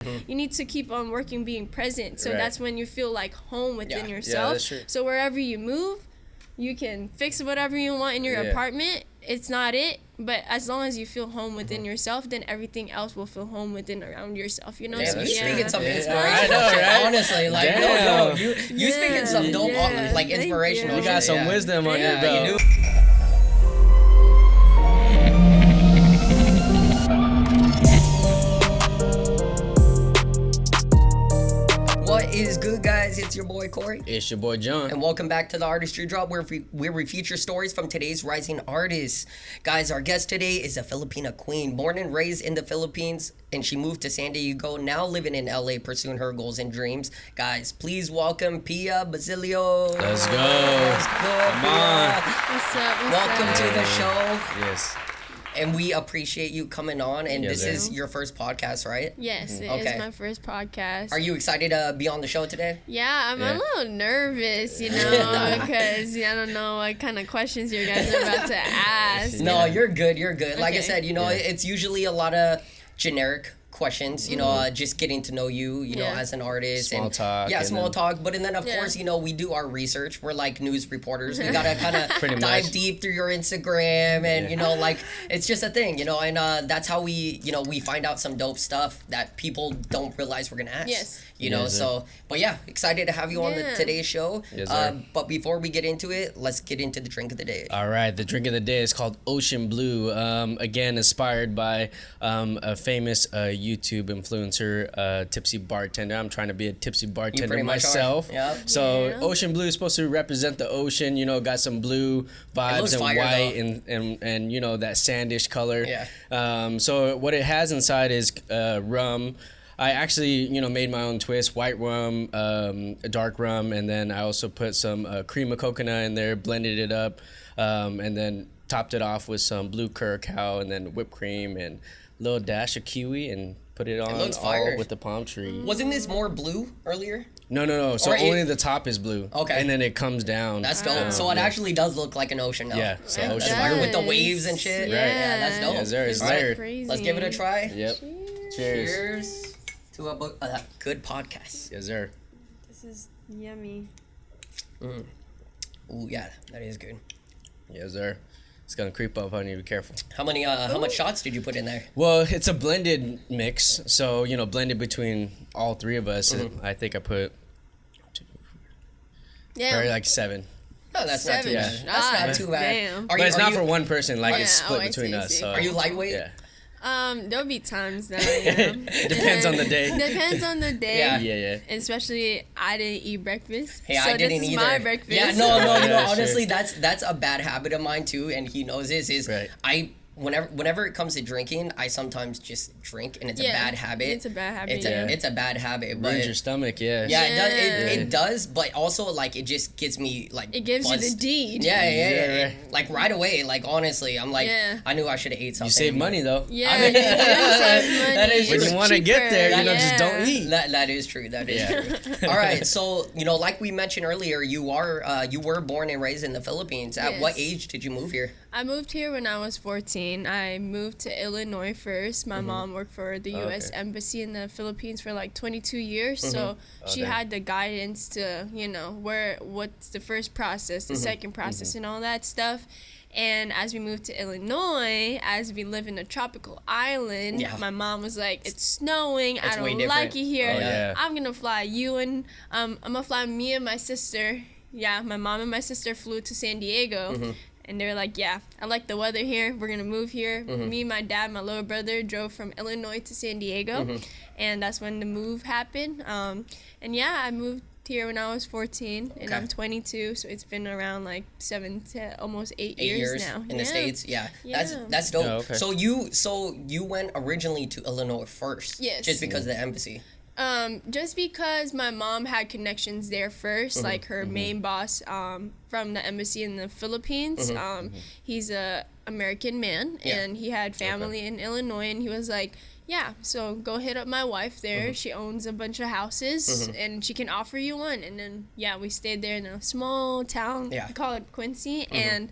You need to keep on working, being present. So that's when you feel like home within yourself. Yeah, that's true. So wherever you move, you can fix whatever you want in your apartment. It's not it, but as long as you feel home within yourself, then everything else will feel home within around yourself. You know, Yeah, so you speaking some inspirational I know, shit, right? honestly. Like, no, you speaking some dope, like inspirational. You got some wisdom on your belt. You do. What is good, guys? It's your boy Corey. It's your boy John. And welcome back to the Artistry Drop, where we feature stories from today's rising artists. Guys, our guest today is a Filipina queen, born and raised in the Philippines, and she moved to San Diego, now living in LA, pursuing her goals and dreams. Guys, please welcome Pia Basilio. Let's go. Come on. What's up? Welcome to the show. Yes. And we appreciate you coming on. And Yes, this sir. is your first podcast, right? Yes, it is my first podcast. Are you excited to be on the show today? Yeah, I'm a little nervous, you know, because I don't know what kind of questions you guys are about to ask. No, you're good. You're good. Like I Okay. said, you know, it's usually a lot of generic questions, you know, just getting to know you, you know, as an artist. Small talk. Yeah, and small then- talk. But and then, of course, you know, we do our research. We're like news reporters. We got to kind of Pretty dive much. deep through your Instagram. And, you know, like, it's just a thing, you know. And that's how we, you know, we find out some dope stuff that people don't realize we're going to ask. Yes. You know, Yes, sir. so, but yeah, excited to have you on today's show. Yes, sir. But before we get into it, let's get into the drink of the day. All right, the drink of the day is called Ocean Blue. Again, inspired by a famous YouTube influencer, tipsy bartender. I'm trying to be a tipsy bartender pretty much are. myself. Yep. So Yeah. Ocean Blue is supposed to represent the ocean. You know, got some blue vibes looks and fire, white though. and you know that sandish color. Yeah. So what it has inside is rum. I actually, you know, made my own twist, white rum, dark rum, and then I also put some cream of coconut in there, blended it up, and then topped it off with some blue curacao and then whipped cream and a little dash of kiwi and put it on looks fire. all with the palm tree. Wasn't this more blue earlier? No. So Or it- only the top is blue. Okay. And then it comes down. That's dope. So it actually does look like an ocean now. Yeah, so That's ocean fire blue. with the waves and shit. Right. Yeah, that's dope. Yes, sir. It's All right, layered. Crazy. let's give it a try. Yep. Cheers. Cheers to a good podcast. Yes, sir. This is yummy. Ooh, yeah, that is good. Yes, sir. It's gonna creep up on you. Be careful. How much shots did you put in there? Well, it's a blended mix, so you know, blended between all three of us. I think I put Yeah. probably like 7. No, that's not too 7 bad. That's not too bad. Damn. Are But it's not you, for one person. Like it's yeah. split Oh, I between see, I us. see. So Are you lightweight? yeah, There'll be times that I am. depends on the day. Depends on the day. Yeah. Yeah. Especially, I didn't eat breakfast. Hey, so I didn't this is either. my breakfast. Yeah, no, you know, Yeah, honestly, sure. that's a bad habit of mine too, and he knows this. Is Right. Whenever it comes to drinking, I sometimes just drink, and it's a bad habit. It's a bad habit. It's a bad habit, but Ruins your stomach. Yeah. yeah, it does. Yeah. It does, but also like it just gets me like. It gives you buzzed. the deed. Yeah. right. Like right away. Like honestly, I'm like, Yeah. I knew I should have ate something. You save money though. Yeah, I mean- you do save money. That is When true. you want to get there, you know, Cheaper, just don't eat. That is true. That is true. All right, so you know, like we mentioned earlier, you were born and raised in the Philippines. At what Yes. age did you move here? I moved here when I was 14. I moved to Illinois first. My mom worked for the U.S. Okay. Embassy in the Philippines for like 22 years. So she damn. had the guidance to, you know, what's the first process, the second process, and all that stuff. And as we moved to Illinois, as we live in a tropical island, Yeah. my mom was like, it's snowing. It's I way don't different. like it here. Oh, yeah. I'm going to fly you and I'm going to fly me and my sister. Yeah, my mom and my sister flew to San Diego. And they're like, yeah, I like the weather here. We're going to move here. Me, my dad, my little brother drove from Illinois to San Diego. And that's when the move happened. And yeah, I moved here when I was 14. And Okay. I'm 22. So it's been around like 7 to almost 8 8 years now. in the States. Yeah. Yeah. That's dope. Oh, okay. So you went originally to Illinois first. Yes. Just because of the embassy. Just because my mom had connections there 1st, like her main boss from the embassy in the Philippines, he's a American man, and he had family in Illinois, and he was like, yeah, so go hit up my wife there. She owns a bunch of houses, and she can offer you one. And then, yeah, we stayed there in a small town. Yeah. We call it Quincy, and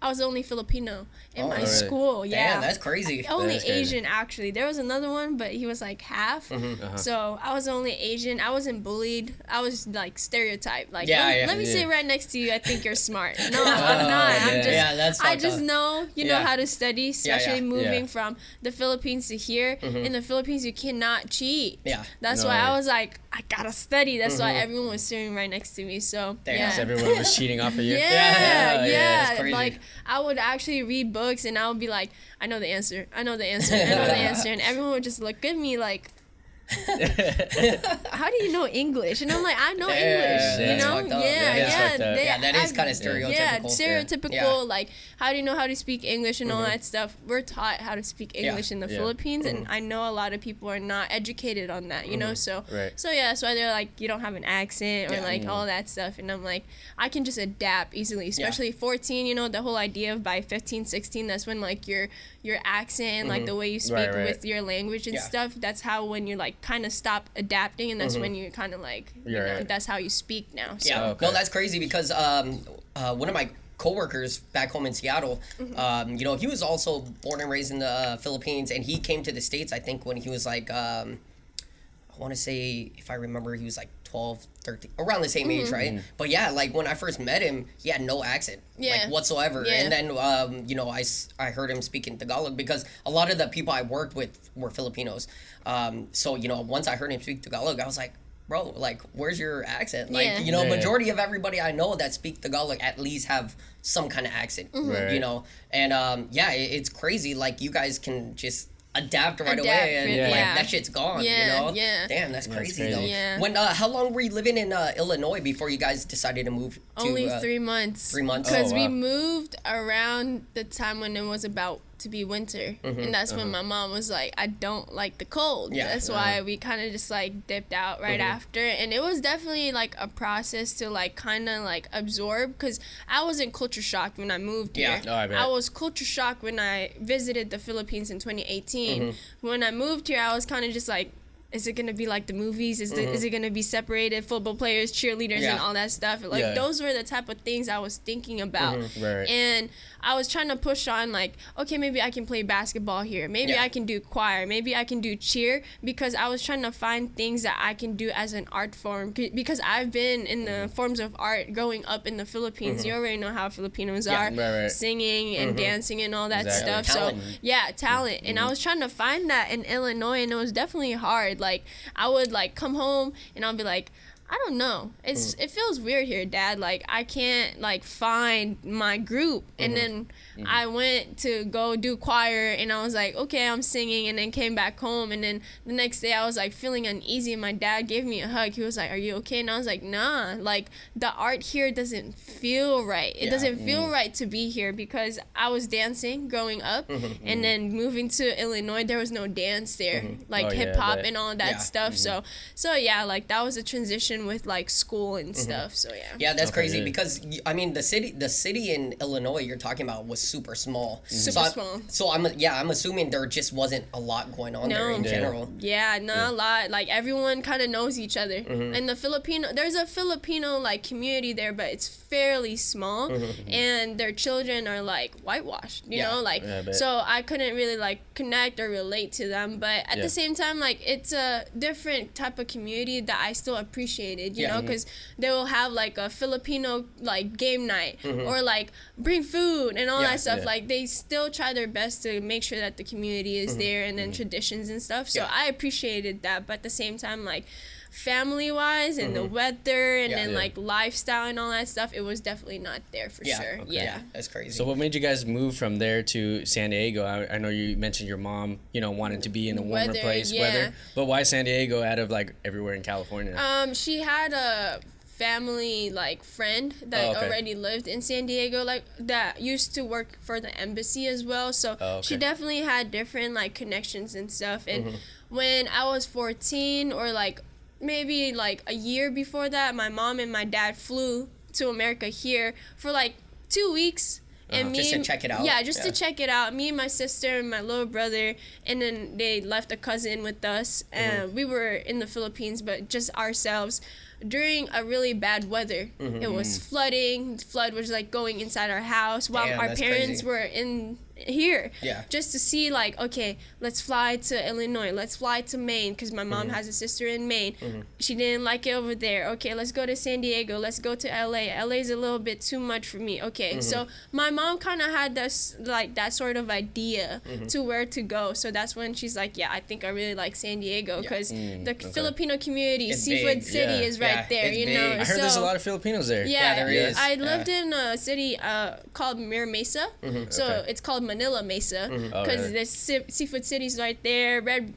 I was the only Filipino in my really? school. Yeah, Damn, that's crazy. Only That is crazy. Asian, actually. There was another one, but he was like half. So I was the only Asian. I wasn't bullied. I was like stereotyped. Like, let me sit right next to you. I think you're smart. No, I'm not. I'm just. I just know, know how to study, especially moving from the Philippines to here. In the Philippines, you cannot cheat. Yeah. That's why I was like, I gotta study. That's why everyone was sitting right next to me. So Damn. So everyone was cheating off of you. Yeah. That's crazy. Like I would actually read books and I would be like, I know the answer. I know the answer. I know the answer. And everyone would just look at me like, how do you know English? And I'm like, I know English. You know? That is kind of stereotypical. Yeah, stereotypical. Like, how do you know how to speak English and all that stuff? We're taught how to speak English in the Philippines, and I know a lot of people are not educated on that. You know, so that's why they're like, you don't have an accent or like all that stuff. And I'm like, I can just adapt easily, especially 14. You know, the whole idea of by 15, 16, that's when like your accent and like the way you speak with your language and stuff. That's how when you're like kind of stop adapting, and that's when you kind of like that's how you speak now. So. No, that's crazy because one of my coworkers back home in Seattle, you know, he was also born and raised in the Philippines, and he came to the States I think when he was like I want to say, if I remember, he was like 12, 13, around the same age, right? But yeah, like when I first met him, he had no accent, like whatsoever. And then, you know, I heard him speak in Tagalog because a lot of the people I worked with were Filipinos. So, you know, once I heard him speak Tagalog, I was like, bro, like, where's your accent? Like, you know, majority of everybody I know that speak Tagalog at least have some kind of accent, you know? And it's crazy. Like, you guys can just adapt right away, and like that shit's gone. You know, damn, that's crazy though. When how long were you living in Illinois before you guys decided to move? Only 3 months. 3 months, because we moved around the time when it was about to be winter, and that's when my mom was like, I don't like the cold. That's why we kind of just like dipped out right after, and it was definitely like a process to like kind of like absorb, because I wasn't culture shocked when I moved here. I was culture shocked when I visited the Philippines in 2018. When I moved here, I was kind of just like, is it gonna be like the movies? Is it gonna be separated football players, cheerleaders, and all that stuff? Like those were the type of things I was thinking about, and I was trying to push on like, okay, maybe I can play basketball here. Maybe I can do choir. Maybe I can do cheer, because I was trying to find things that I can do as an art form, because I've been in the forms of art growing up in the Philippines. You already know how Filipinos are, singing and dancing and all that stuff. Talent. So talent. And I was trying to find that in Illinois, and it was definitely hard. Like I would like come home and I'll be like, I don't know. It feels weird here, Dad. Like I can't like find my group. And then I went to go do choir, and I was like, okay, I'm singing, and then came back home, and then the next day I was like feeling uneasy, and my dad gave me a hug. He was like, are you okay? And I was like, nah, like the art here doesn't feel right. It doesn't feel right to be here, because I was dancing growing up, and then moving to Illinois, there was no dance there, like hip hop and all that stuff. So yeah, like that was a transition with like school and stuff. So that's crazy, because I mean the city in Illinois you're talking about was super small. Small. So I'm assuming there just wasn't a lot going on there in general. Not a lot. Like everyone kind of knows each other. And there's a Filipino like community there, but it's fairly small, and their children are like whitewashed, you know, like so I couldn't really like connect or relate to them, but at the same time, like it's a different type of community that I still appreciated, you know, because they will have like a Filipino like game night, or like bring food and all that stuff. Like they still try their best to make sure that the community is there, and then traditions and stuff. So I appreciated that, but at the same time, like family wise and the weather and then like lifestyle and all that stuff, it was definitely not there for sure. That's crazy. So what made you guys move from there to San Diego? I know you mentioned your mom, you know, wanted to be in a warmer place, weather, but why San Diego out of like everywhere in California? She had a family like friend that already lived in San Diego, like that used to work for the embassy as well, so she definitely had different like connections and stuff. And when I was 14, or like maybe like a year before that, my mom and my dad flew to America here for like 2 weeks, And Just to check it out. Yeah, just to check it out. Me and my sister and my little brother, and then they left a cousin with us. And we were in the Philippines, but just ourselves. During a really bad weather, it was flooding. Flood was like going inside our house while Damn, our that's parents crazy. were in here. Yeah. Just to see like, okay, let's fly to Illinois. Let's fly to Maine because my mom has a sister in Maine. She didn't like it over there. Okay, let's go to San Diego. Let's go to LA. LA's a little bit too much for me. Okay, so my mom kind of had this like that sort of idea to where to go. So that's when she's like, yeah, I think I really like San Diego because the Filipino community, It's Seafood big. City Yeah. is right Yeah, there. it's You big. know, I heard there's a So- lot of Filipinos there. yeah, there is. I Yeah. lived in a city called Mira Mesa, so Okay. it's called Manila Mesa Oh, because really? there's Seafood City's right there. Red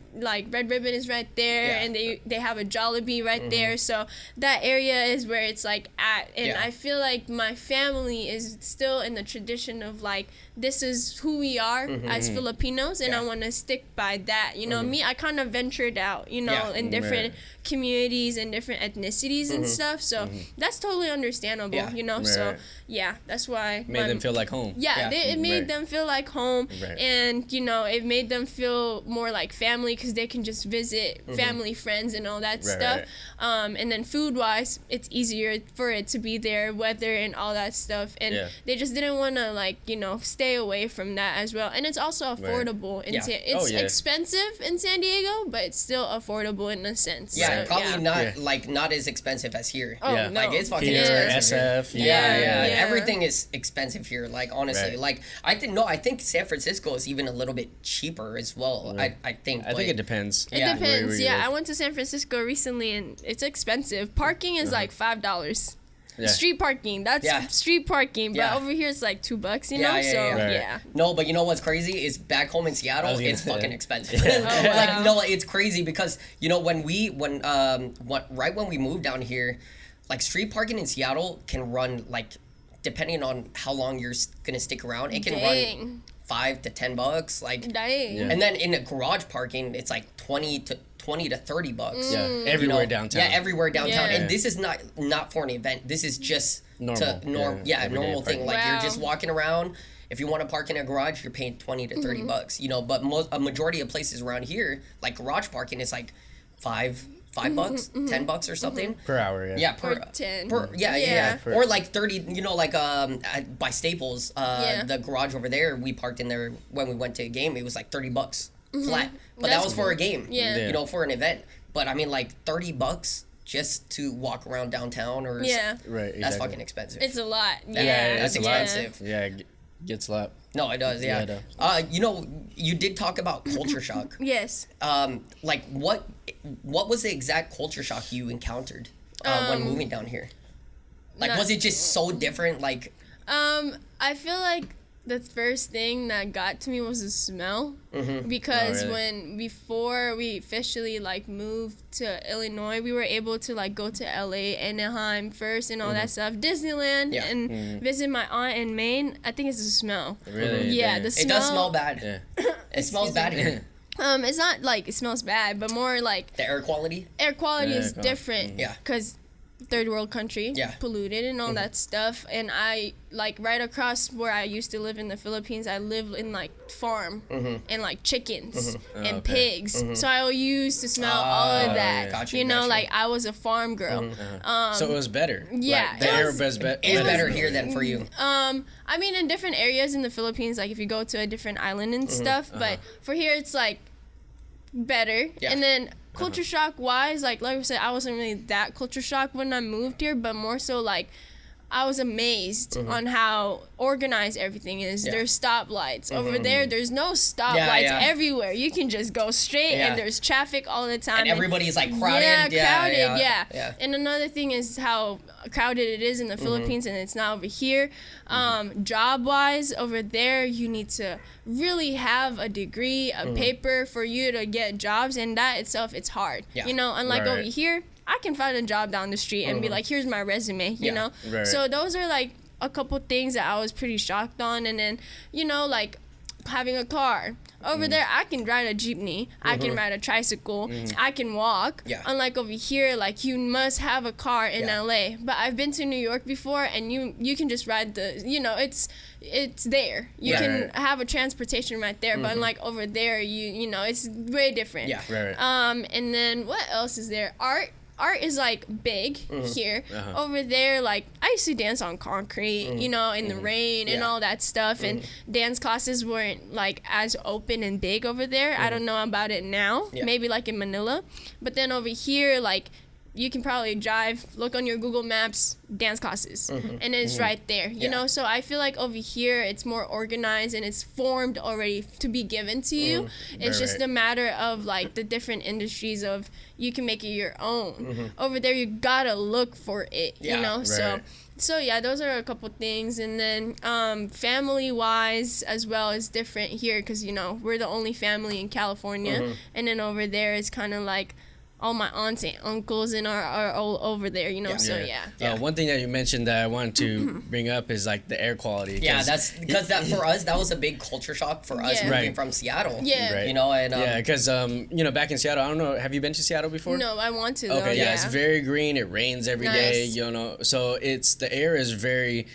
Ribbon is right there, Yeah. and they have a Jollibee right there. So that area is where it's like at, and Yeah. I feel like my family is still in the tradition of like this is who we are as Filipinos, and Yeah. I want to stick by that. You know, me, I kind of ventured out, you know, Yeah. in different Right. communities and different ethnicities and stuff. So that's totally understandable, Yeah. you know. So Right. yeah, that's why Made them feel like home. yeah, Yeah. it made Right. them feel like home, Right. and you know, it made them feel more like family because they can just visit family, friends, and all that Right, stuff. right. And then food wise, it's easier for it to be there, weather and all that stuff. And Yeah. they just didn't want to like stay away from that as well. And it's also affordable in Yeah. it's yeah. expensive in San Diego, but it's still affordable in a sense. Yeah, So, probably not Yeah. like not as expensive as here. Oh, Yeah. no. Like it's fucking Here, expensive. here. SF. Yeah, Yeah. Everything is expensive here. Like honestly, Right. like I think San Francisco is even a little bit cheaper as well. I think. I think it depends. It Yeah. depends. Where you Yeah, live. I went to San Francisco recently and it's expensive. Parking is like $5. Yeah. Street parking. That's Yeah. street parking. But Yeah. over here it's like $2, you Yeah, know? yeah, So yeah. Right. yeah. No, but you know what's crazy is back home in I Seattle, was gonna it's say fucking that. expensive. Oh, wow. Like no, it's crazy because you know when right when we moved down here, like street parking in Seattle can run like depending on how long you're gonna stick around, it can run Dang. $5 to $10. Like Dang. Yeah. and then in a garage parking, it's like 20 to $30. Yeah, Mm. everywhere You know? downtown. Yeah, everywhere downtown. Yeah. And this is not for an event. This is just Normal. Yeah, everyday normal thing. parking. Like Wow. you're just walking around. If you want to park in a garage, you're paying 20 to Mm-hmm. $30. You know, but a majority of places around here, like garage parking, is like $5 Mm-hmm, bucks, $10 or something. Per hour, yeah. Yeah, per Or 10. yeah, Yeah. or like 30. You know, like by Staples, Yeah. the garage over there, we parked in there when we went to a game. It was like $30 flat, but that That's was for a game. Mm-hmm. Yeah. Yeah. You know, for an event. But I mean, like $30 just to walk around downtown or Yeah. Right, that's exactly. fucking expensive. It's a lot. Yeah. that's it's a lot. expensive. Yeah, it gets a lot. No, it does. Yeah, Yeah. it does. You know, you did talk about culture shock. Yes. Like what was the exact culture shock you encountered when moving down here? Like, not- was it just so different? Like, I feel like the first thing that got to me was the smell because Oh, really? before we officially like moved to Illinois, we were able to like go to LA, Anaheim first and all that stuff, Disneyland, Yeah. and visit my aunt in Maine. I think it's the smell. Really? Yeah, Damn. the it does smell bad. Yeah. It smells bad here. It's not like it smells bad, but more like The air quality. air quality Yeah, is air quality. different. Yeah. Because third world country, Yeah. polluted and all that stuff. And I like right across where I used to live in the Philippines, I live in like farm and like chickens and Oh, okay. pigs. So I used to smell all of that. yeah. Gotcha, you know, gotcha. like I was a farm girl. So it was better. yeah, Like, the it air was- was better. It's better here than for you. I mean, in different areas in the Philippines, like if you go to a different island and stuff, but for here it's like better. Yeah. And then culture shock wise, like I said, I wasn't really that culture shocked when I moved here, but more so like I was amazed on how organized everything is. Yeah. There's stoplights. Over there, there's no stoplights yeah. everywhere. You can just go straight Yeah. and there's traffic all the time. And everybody's like crowded. Yeah, crowded, yeah. Yeah. And another thing is how crowded it is in the Philippines and it's not over here. Job-wise, over there, you need to really have a degree, a paper for you to get jobs, and that itself, it's hard. Yeah. You know, unlike Right. over here, I can find a job down the street and be like, here's my resume, you Yeah. know? Right. So those are like a couple things that I was pretty shocked on. And then, you know, like having a car. Over there, I can ride a jeepney, I can ride a tricycle, I can walk. Yeah. Unlike over here, like you must have a car in LA. But I've been to New York before, and you can just ride the, it's there. You can have a transportation right there. But unlike over there, it's way different. Yeah. Right. And then what else is there? Art is like big here. Over there, like I used to dance on concrete, in the rain and all that stuff. And dance classes weren't like as open and big over there. I don't know about it now. Maybe like in Manila. But then over here, like you can probably look on your Google Maps, dance classes, and it's right there, you know? So I feel like over here, it's more organized and it's formed already to be given to you. It's just a matter of like the different industries of you can make it your own. Over there, you gotta look for it, you know? Right. So yeah, those are a couple things. And then family-wise as well is different here because, we're the only family in California. And then over there, it's kind of like, all my aunts and uncles and are all over there, so yeah. One thing that you mentioned that I wanted to bring up is like the air quality. Yeah, that's because that for us, that was a big culture shock for us moving from Seattle. Yeah. Right. And because back in Seattle, I don't know, have you been to Seattle before? No, I want to though. Okay, yeah, it's very green. It rains every day. So the air is very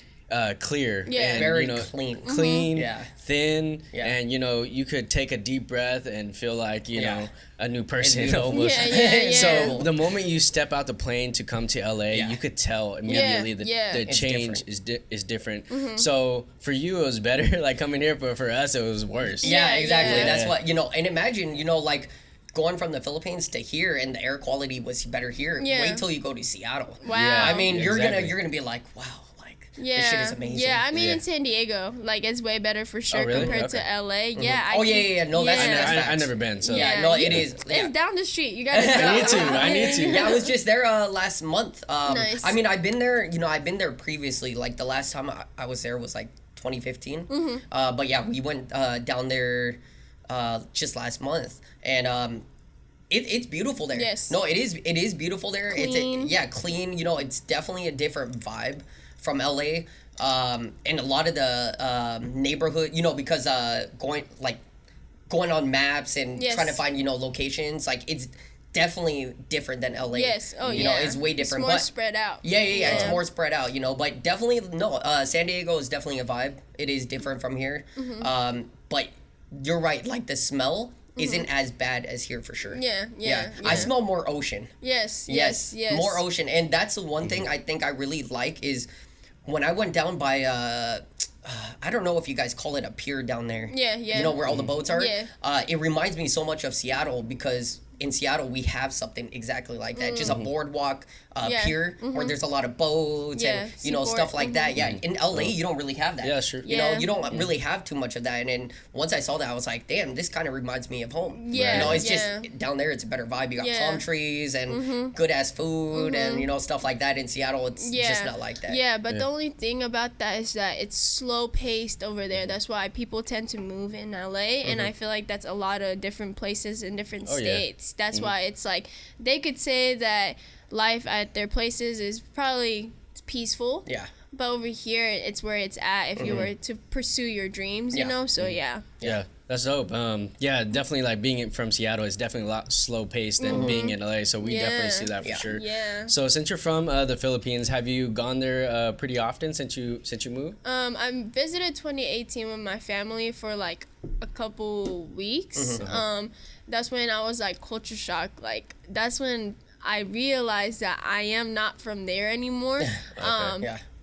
clear. Yeah. And, very clean. Clean, thin, Yeah. and you could take a deep breath and feel like a new person almost. Yeah. So the moment you step out the plane to come to LA, you could tell immediately the It's change is different. So for you it was better like coming here, but for us it was worse. Yeah, exactly. Yeah. That's what and imagine like going from the Philippines to here and the air quality was better here. Yeah. Wait till you go to Seattle. Wow. Yeah. I mean, you're Exactly. gonna be like, wow. Yeah. This shit is amazing. Yeah, I mean Yeah. in San Diego, like it's way better for sure really? compared to LA. Yeah. No, that's I've never been. So Yeah, no, it is. It's down the street. You gotta go. I need to. Yeah, I was just there last month. Nice. I mean, I've been there. I've been there previously. Like the last time I was there was like 2015. But yeah, we went down there just last month, and it's beautiful there. Yes. No, it is beautiful there. Clean. It's clean. It's definitely a different vibe from LA. And a lot of the neighborhood, because going on maps and Yes. trying to find locations, like it's definitely different than LA. Yes. Oh yeah. It's way different. It's more but spread out. yeah, it's more spread out, but definitely San Diego is definitely a vibe. It is different from here. But you're right, like the smell isn't as bad as here for sure. Yeah. I smell more ocean. Yes. More ocean. And that's the one thing I think I really like is when I went down by I don't know if you guys call it a pier down there. Yeah. Where all the boats are? Yeah. It reminds me so much of Seattle because in Seattle we have something exactly like that. Just a boardwalk pier where there's a lot of boats and seaport. stuff like that. Yeah. In LA you don't really have that. Yeah, sure. You don't really have too much of that. And then once I saw that I was like, damn, this kind of reminds me of home. Yeah. It's just down there it's a better vibe. You got palm trees and good ass food and stuff like that. In Seattle it's just not like that. Yeah, but the only thing about that is that it's slow paced over there. That's why people tend to move in LA, and I feel like that's a lot of different places in different states. That's why it's like they could say that life at their places is probably peaceful. Yeah. But over here, it's where it's at if you were to pursue your dreams, you know? So, yeah. Yeah, that's dope. Yeah, definitely like being from Seattle is definitely a lot slow paced than being in LA. So we definitely see that for sure. Yeah. So since you're from the Philippines, have you gone there pretty often since you moved? I visited 2018 with my family for like a couple weeks. That's when I was like culture shock. Like that's when I realized that I am not from there anymore.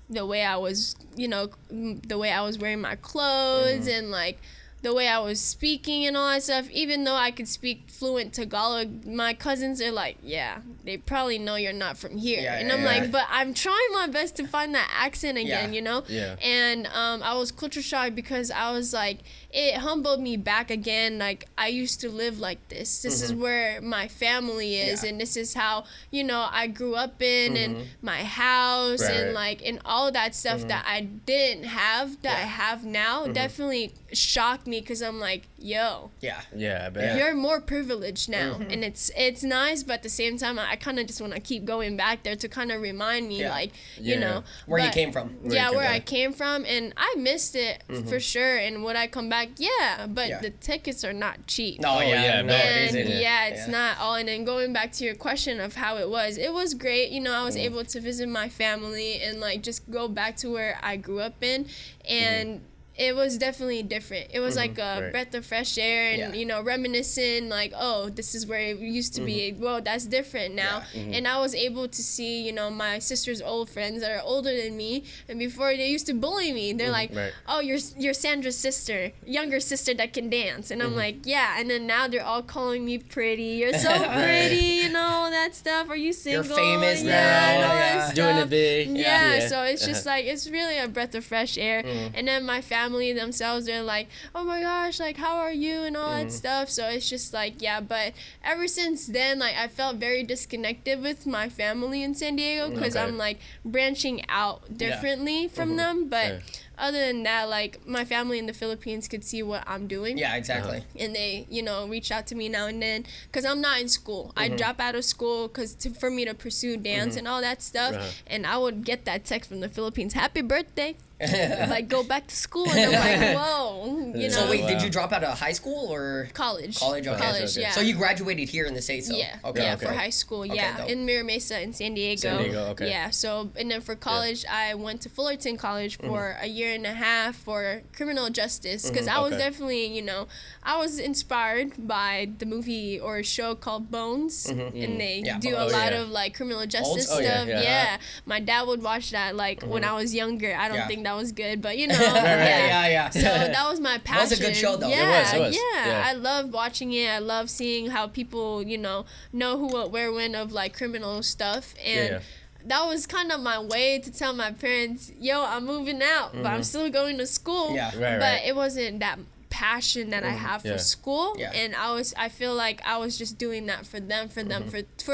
The way I was, the way I was wearing my clothes and like the way I was speaking and all that stuff, even though I could speak fluent Tagalog, my cousins are like, yeah, they probably know you're not from here. And I'm like, but I'm trying my best to find that accent again, Yeah. And I was culture shocked because I was like, it humbled me back again. Like, I used to live like this. This is where my family is, and this is how, I grew up in, and my house, and like, and all that stuff that I didn't have, that I have now, definitely shocked me me because I'm like, yo, Yeah. Yeah, I bet. you're more privileged now, and it's nice, but at the same time, I kind of just want to keep going back there to kind of remind me, like, you Yeah. know, Where you but- came from. Yeah, you where came I from. came from, and I missed it for sure. And would I come back? Yeah, but Yeah. the tickets are not cheap. No, yeah, no, man. it And isn't. it's not all. And then going back to your question of how it was great. You know, I was able to visit my family and like just go back to where I grew up in, and it was definitely different. It was like a Right. breath of fresh air, and Yeah. you know, reminiscing like, oh, this is where it used to be. Well, that's different now. And I was able to see, you know, my sister's old friends that are older than me, and before they used to bully me. They're like, Right. oh, you're Sandra's sister, younger sister that can dance, and I'm like, yeah. And then now they're all calling me pretty. You're so pretty, you know, all that stuff. Are you single? You're famous yeah, now, and all yeah. that Doing stuff. it big. Yeah, Yeah. so it's just like, it's really a breath of fresh air. And then my family themselves, they're like, oh my gosh, like, how are you, and all that stuff. So it's just like, yeah. But ever since then, like, I felt very disconnected with my family in San Diego because Okay. I'm like branching out differently from them. But Yeah. other than that, like, my family in the Philippines could see what I'm doing. Yeah, exactly. And they, you know, reach out to me now and then because I'm not in school. I drop out of school for me to pursue dance and all that stuff. Right. And I would get that text from the Philippines, happy birthday. Like, go back to school. And I'm like, whoa, you know. So wait, Wow. did you drop out of high school or College. college? Okay. College, okay. yeah. So you graduated here in the States, though? Yeah, Okay. yeah, okay. for high school, yeah, dope. in Mira Mesa in San Diego. San Diego, okay. Yeah, so, and then for college, I went to Fullerton College for a year and a half for criminal justice, because I was okay. definitely, you know, I was inspired by the movie or show called Bones, and they Yeah, do Bones. a Oh, lot yeah. of like criminal justice school. Oh, yeah, stuff. yeah. Yeah, my dad would watch that like when I was younger. I don't Yeah. think that was good, but you know, Yeah. so that was my passion. was a good show, though. It Yeah, was, it was. yeah. Yeah. I love watching it. I love seeing how people, you know who, what, where, when of like criminal stuff, and Yeah. that was kind of my way to tell my parents, yo, I'm moving out, but I'm still going to school. Yeah. Right, but right. it wasn't that passion that I have Yeah. for school, Yeah. and I feel like I was just doing that for them, for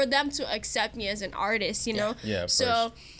them to accept me as an artist, you know. Yeah, of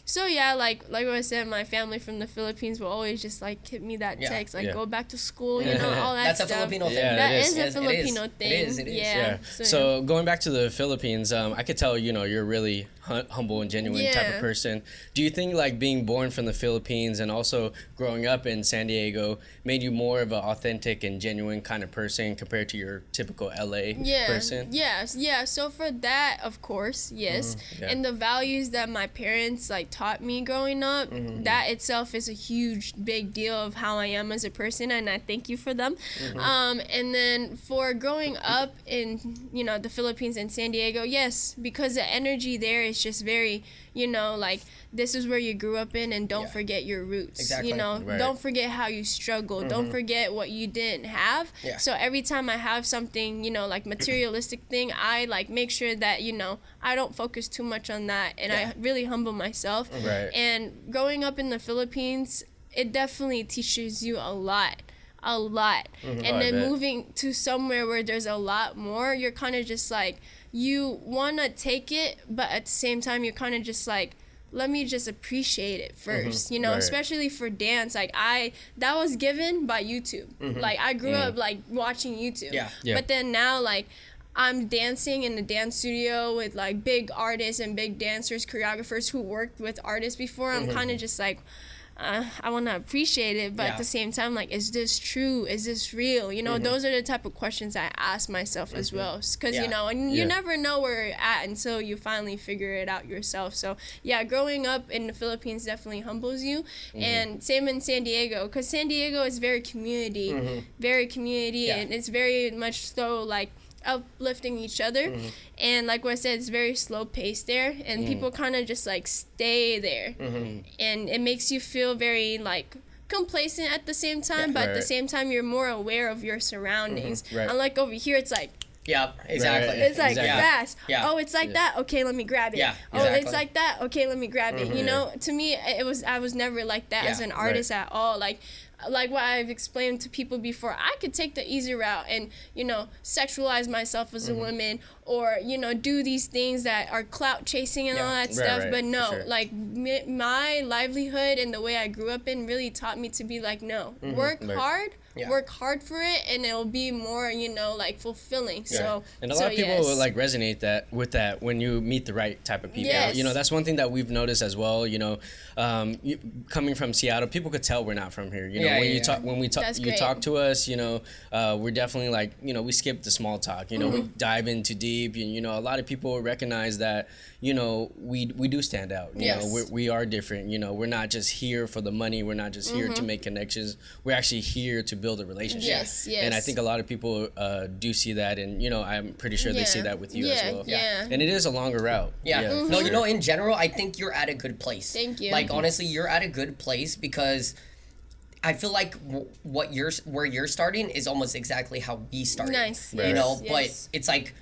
So yeah, like I said, my family from the Philippines will always just like hit me that Yeah. text, like Yeah. go back to school, you know, all that That's a stuff. Filipino thing. Yeah, That it is is. a It is. Filipino It thing. is. Yeah. Yeah. So going back to the Philippines, I could tell, you know, you're really humble and genuine type Yeah. of person. Do you think like being born from the Philippines and also growing up in San Diego made you more of an authentic and genuine kind of person compared to your typical LA person? Yes, yeah. So for that, of course, yes. Yeah. And the values that my parents like taught me growing up, that itself is a huge, big deal of how I am as a person, and I thank you for them. And then for growing up in, you know, the Philippines and San Diego, yes, because the energy there is just very, you know, like, this is where you grew up in, and don't Yeah. forget your roots. Exactly. You know, Right. don't forget how you struggled. Don't forget what you didn't have. Yeah. So every time I have something, you know, like materialistic thing, I like make sure that, you know, I don't focus too much on that, and Yeah. I really humble myself. Right. And growing up in the Philippines, it definitely teaches you a lot. And Oh, I then bet. moving to somewhere where there's a lot more, you're kind of just like, you want to take it, but at the same time, you're kind of just like, let me just appreciate it first, you know, Right. especially for dance. Like, that was given by YouTube. Like, I grew up like watching YouTube. Yeah. Yeah. But then now, like, I'm dancing in the dance studio with like big artists and big dancers, choreographers who worked with artists before. I'm kind of just like, I want to appreciate it, but Yeah. at the same time, like, is this true? Is this real? You know, those are the type of questions I ask myself as well. Because, Yeah. you know, and you Yeah. never know where you're at until you finally figure it out yourself. So, yeah, growing up in the Philippines definitely humbles you. And same in San Diego, because San Diego is very community, Yeah. and it's very much so, like, uplifting each other, and like what I said, it's very slow paced there, and people kind of just like stay there, and it makes you feel very like complacent at the same time, but at the Right. same time you're more aware of your surroundings. Right. Unlike over here, it's like Yeah, exactly. Right. it's like Exactly. fast. Yeah. Oh, it's like that. Okay, let me grab it. Yeah, Oh, it's exactly. like that. Okay, let me grab it. You know, to me, I was never like that as an artist at all. Like, like what I've explained to people before, I could take the easy route and, you know, sexualize myself as a woman, or, you know, do these things that are clout chasing and all that stuff. right, But no, for sure. like my livelihood and the way I grew up in really taught me to be like, no, work hard. Yeah. Work hard for it, and it'll be more, you know, like fulfilling. So, and a lot of people will like resonate with that when you meet the right type of people. Yes. You know, that's one thing that we've noticed as well. You know, coming from Seattle, people could tell we're not from here. You know, when we talk, That's you great. talk to us. You know, we're definitely like, you know, we skip the small talk. You know, we dive into deep, and you know, a lot of people recognize that. You know, we do stand out. You know, we are different. You know, we're not just here for the money. We're not just here to make connections. We're actually here to build a relationship. Yes. And I think a lot of people do see that, and you know, I'm pretty sure they see that with you as well. Yeah. And it is a longer route. No, for you sure. know, in general, I think you're at a good place. Thank you. Like, honestly, you're at a good place because I feel like where you're starting is almost exactly how we started. Nice. You know, Yes. but it's like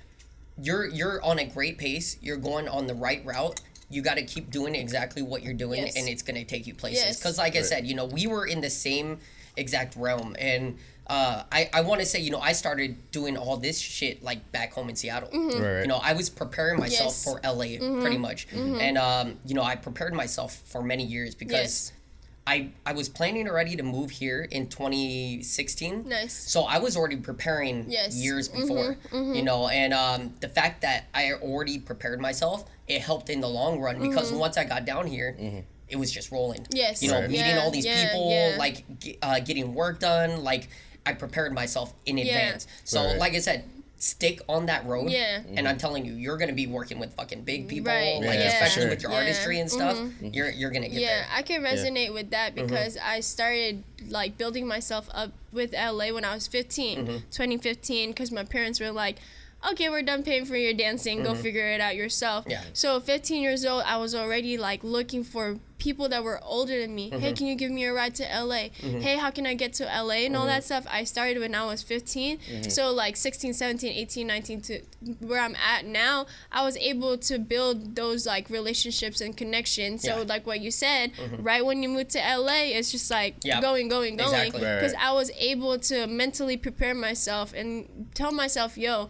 you're on a great pace. You're going on the right route. You got to keep doing exactly what you're doing, Yes. and it's going to take you places. Yes. Because, like I said, you know, we were in the same exact realm, and I want to say, you know, I started doing all this shit like back home in Seattle. Right. You know, I was preparing myself Yes. for LA pretty much, and you know, I prepared myself for many years because. Yes. I was planning already to move here in 2016. Nice. So I was already preparing Yes. years before, you know, and the fact that I already prepared myself, it helped in the long run because once I got down here, it was just rolling. Yes. You know, Right. meeting Yeah, all these yeah, people, yeah. like getting work done, like I prepared myself in advance. So Right. like I said, stick on that road. Yeah. And I'm telling you, you're gonna be working with fucking big people, Right. like Yeah, for especially sure. with your Yeah. artistry and stuff. You're gonna get Yeah, there. I can resonate with that because I started like building myself up with LA when I was 15, 2015, because my parents were like, okay, we're done paying for your dancing, go figure it out yourself. Yeah. So 15 years old, I was already like looking for people that were older than me. Hey, can you give me a ride to LA? Hey, how can I get to LA and all that stuff? I started when I was 15. So like 16, 17, 18, 19 to where I'm at now, I was able to build those like relationships and connections. So Yeah. like what you said, right when you move to LA, it's just like Yeah. going. Exactly. Right. Because I was able to mentally prepare myself and tell myself, yo,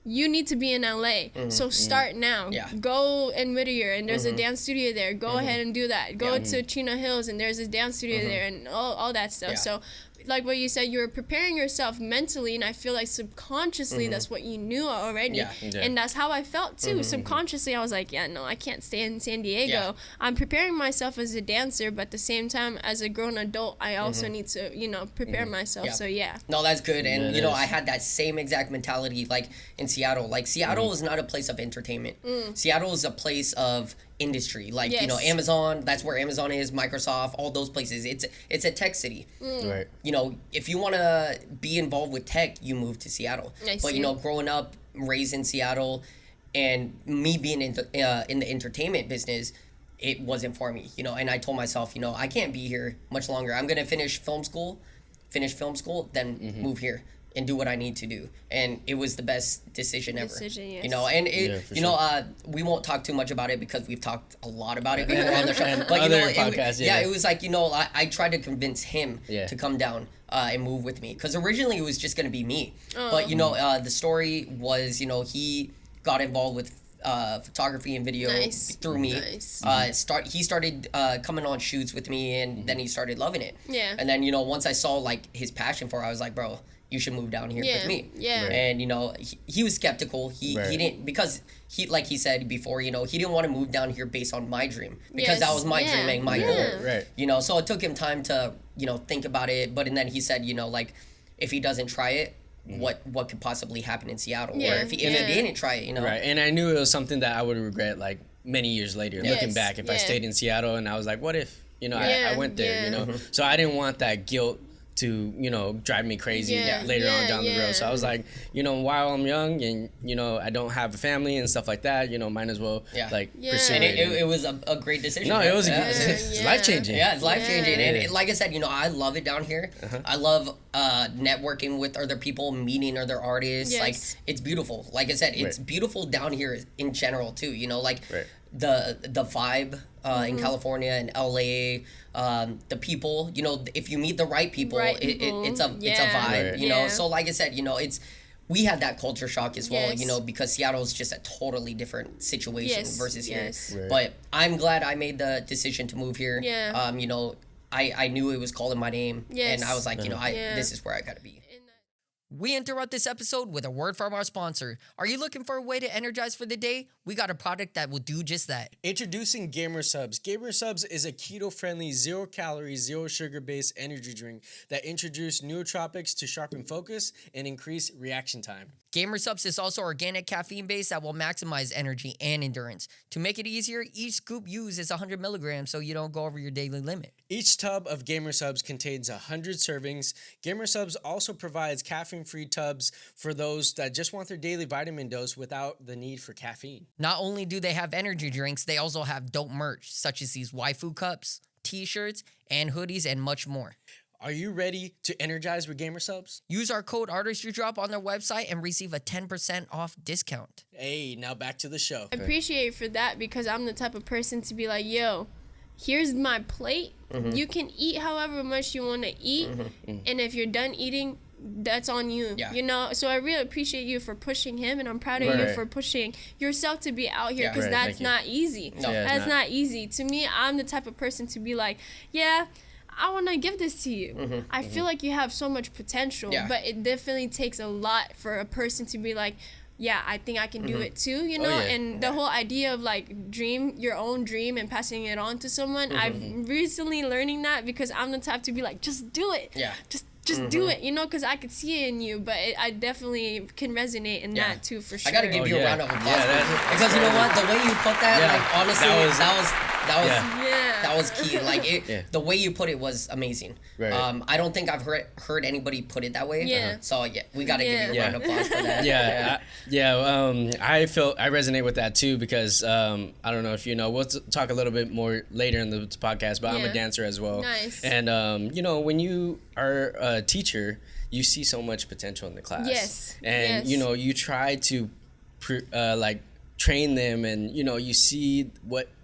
you need to be in LA. So start now. Yeah. Go in Whittier and there's a dance studio there. Go ahead and do that. Go to Chino Hills and there's a dance studio there and all that stuff. Yeah. So like what you said, you were preparing yourself mentally, and I feel like subconsciously that's what you knew already. Yeah. Yeah. And that's how I felt too. Subconsciously, I was like, yeah, no, I can't stay in San Diego. Yeah. I'm preparing myself as a dancer, but at the same time, as a grown adult, I also need to, you know, prepare myself. Yeah. So yeah. No, that's good. And, Yeah, it you know, is. I had that same exact mentality like in Seattle. Like, Seattle is not a place of entertainment. Seattle is a place of industry. Like, you know, Yes. Amazon, that's where Amazon is, Microsoft, all those places. It's a tech city. Right. You know, if you want to be involved with tech, you move to Seattle. I But, see. you know, growing up, raised in Seattle, and me being in the entertainment business, it wasn't for me, you know. And I told myself, you know, I can't be here much longer. I'm gonna finish film school, then move here and do what I need to do. And it was the best decision ever. Yes. You know, and it, Yeah, for you know, we won't talk too much about it because we've talked a lot about it before on the show. And But you know, other podcasts, yeah, yeah. it was like, you know, I tried to convince him Yeah. to come down and move with me because originally it was just gonna be me. Oh. But you know, the story was, you know, he got involved with photography and video Nice. through me. Nice. He started coming on shoots with me, and then he started loving it. Yeah. And then, you know, once I saw like his passion for it, I was like, bro, you should move down here Yeah. with me. Yeah. Right. And you know, he was skeptical. He Right. didn't, because he, like he said before, you know, he didn't want to move down here based on my dream because that Yes. was my Yeah. dream and my Yeah. goal. Right. You know, so it took him time to, you know, think about it. But and then he said, you know, like if he doesn't try it, what could possibly happen in Seattle? Or Yeah. if he Yeah. didn't try it, you know. Right. And I knew it was something that I would regret like many years later, Yes. looking back, if I Yeah. stayed in Seattle and I was like, what if, you know, Yeah. I went there, you know? Yeah. So I didn't want that guilt to, you know, drive me crazy Yeah. later on Yeah, down the yeah. road. So I was like, you know, while I'm young and, you know, I don't have a family and stuff like that, you know, might as well Yeah. like Yeah. pursue And it. it was a great decision. No, right? it was Yeah. it's Yeah. life changing. Yeah, it's life changing, Yeah. and Yeah. like I said, you know, I love it down here. I love networking with other people, meeting other artists. Yes. Like, it's beautiful. Like I said, it's Right. beautiful down here in general too. You know, like Right. the vibe in California and LA, the people, you know, if you meet the right people, it's a vibe, you know. So like I said, you know, we had that culture shock as well, you know, because Seattle is just a totally different situation versus here. But I'm glad I made the decision to move here. You know, I knew it was calling my name, and I was like, you know, this is where I gotta be. We interrupt this episode with a word from our sponsor. Are you looking for a way to energize for the day? We got a product that will do just that. Introducing Gamer Subs. Gamer Subs is a keto-friendly, zero-calorie, zero-sugar-based energy drink that introduces nootropics to sharpen focus and increase reaction time. Gamer Subs is also organic caffeine-based that will maximize energy and endurance. To make it easier, each scoop used is 100 milligrams so you don't go over your daily limit. Each tub of Gamer Subs contains 100 servings. Gamer Subs also provides caffeine-free tubs for those that just want their daily vitamin dose without the need for caffeine. Not only do they have energy drinks, they also have dope merch, such as these waifu cups, t-shirts, and hoodies, and much more. Are you ready to energize with Gamer Subs? Use our code Artistry Drop on their website and receive a 10% off discount. Hey, now back to the show. I appreciate for that because I'm the type of person to be like, yo, here's my plate. You can eat however much you want to eat. And if you're done eating, that's on you, you know? So I really appreciate you for pushing him, and I'm proud of you for pushing yourself to be out here because that's not easy. No. That's not easy. To me, I'm the type of person to be like, yeah, I want to give this to you. I feel like you have so much potential, but it definitely takes a lot for a person to be like, yeah, I think I can do it too, you know? And the whole idea of like dream your own dream and passing it on to someone, I've recently learning that because I'm the type to be like, just do it. Just do it, you know, because I could see it in you, but I definitely can resonate in that too, for sure. I gotta give you a round of applause because you know what, the way you put that, like honestly, that was key. Like the way you put it was amazing. I don't think I've heard anybody put it that way. So we gotta give you a round of applause for that. I resonate with that too because I don't know if you know. We'll talk a little bit more later in the podcast, but I'm a dancer as well. Nice. And you know, when you are a teacher, you see so much potential in the class. And you know, you try to like train them, and you know, you see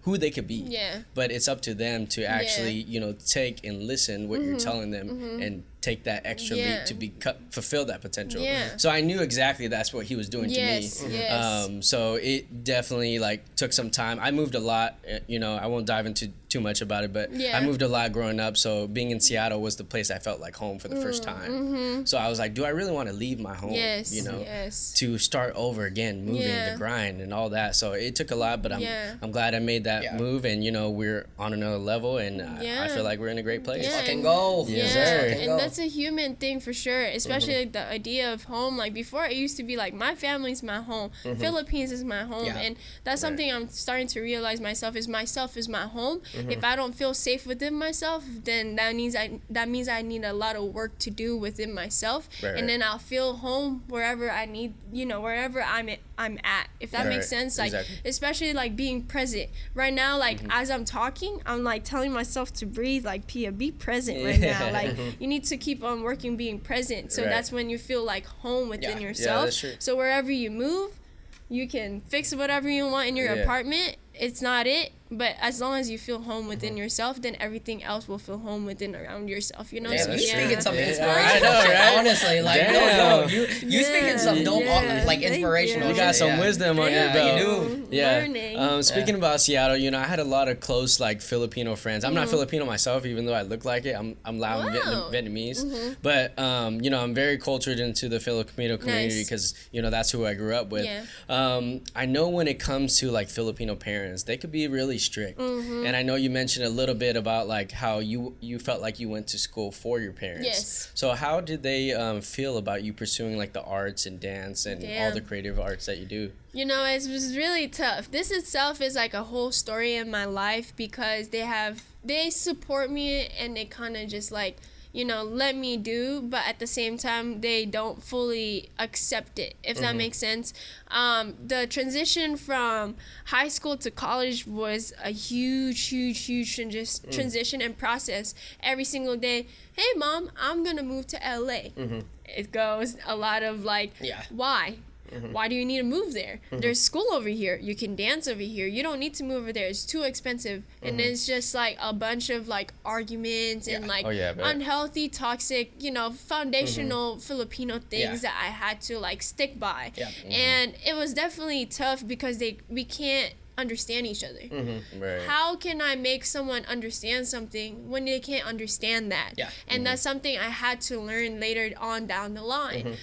who they could be. But it's up to them to actually, you know, take and listen what you're telling them and take that extra leap to fulfill that potential. So I knew exactly that's what he was doing to me. So it definitely like took some time. I moved a lot, you know, I won't dive into too much about it, but I moved a lot growing up. So being in Seattle was the place I felt like home for the first time. So I was like, do I really want to leave my home, you know, to start over again, moving the grind and all that. So it took a lot, but I'm glad I made that move, and you know, we're on another level, and I feel like we're in a great place. Fucking go. And that's a human thing for sure, especially like the idea of home. Like before, it used to be like my family's my home, Philippines is my home, and that's something I'm starting to realize myself is my home. If I don't feel safe within myself, then that means I need a lot of work to do within myself, and then I'll feel home wherever I need, you know, wherever I'm at, if that makes sense. Like especially like being present right now, like as I'm talking, I'm like telling myself to breathe, like Pia, be present right now. Like you need to keep on working being present, so that's when you feel like home within yourself. So wherever you move, you can fix whatever you want in your apartment. It's not it, but as long as you feel home within yourself, then everything else will feel home within around yourself, you know? Damn, so you speaking some inspirational I know, shit, right? honestly. Like, you speaking some dope, like, inspirational You got shit. some wisdom on your belt. You do. Learning. Speaking about Seattle, you know, I had a lot of close, like, Filipino friends. I'm not Filipino myself, even though I look like it. I'm loud Vietnamese. But, you know, I'm very cultured into the Filipino community because, you know, that's who I grew up with. I know when it comes to, like, Filipino parents, they could be really strict. And I know you mentioned a little bit about like how you felt like you went to school for your parents. So how did they feel about you pursuing like the arts and dance and all the creative arts that you do? You know, it was really tough. This itself is like a whole story in my life because they support me and they kind of just like, you know, let me do, but at the same time, they don't fully accept it, if that makes sense. The transition from high school to college was a huge transition and process. Every single day, hey, Mom, I'm going to move to LA. It goes a lot of like, why? why do you need to move there? There's school over here. You can dance over here. You don't need to move over there. It's too expensive. And it's just like a bunch of like arguments and like unhealthy, toxic, you know, foundational Filipino things that I had to like stick by. And it was definitely tough because we can't understand each other. How can I make someone understand something when they can't understand that? And that's something I had to learn later on down the line.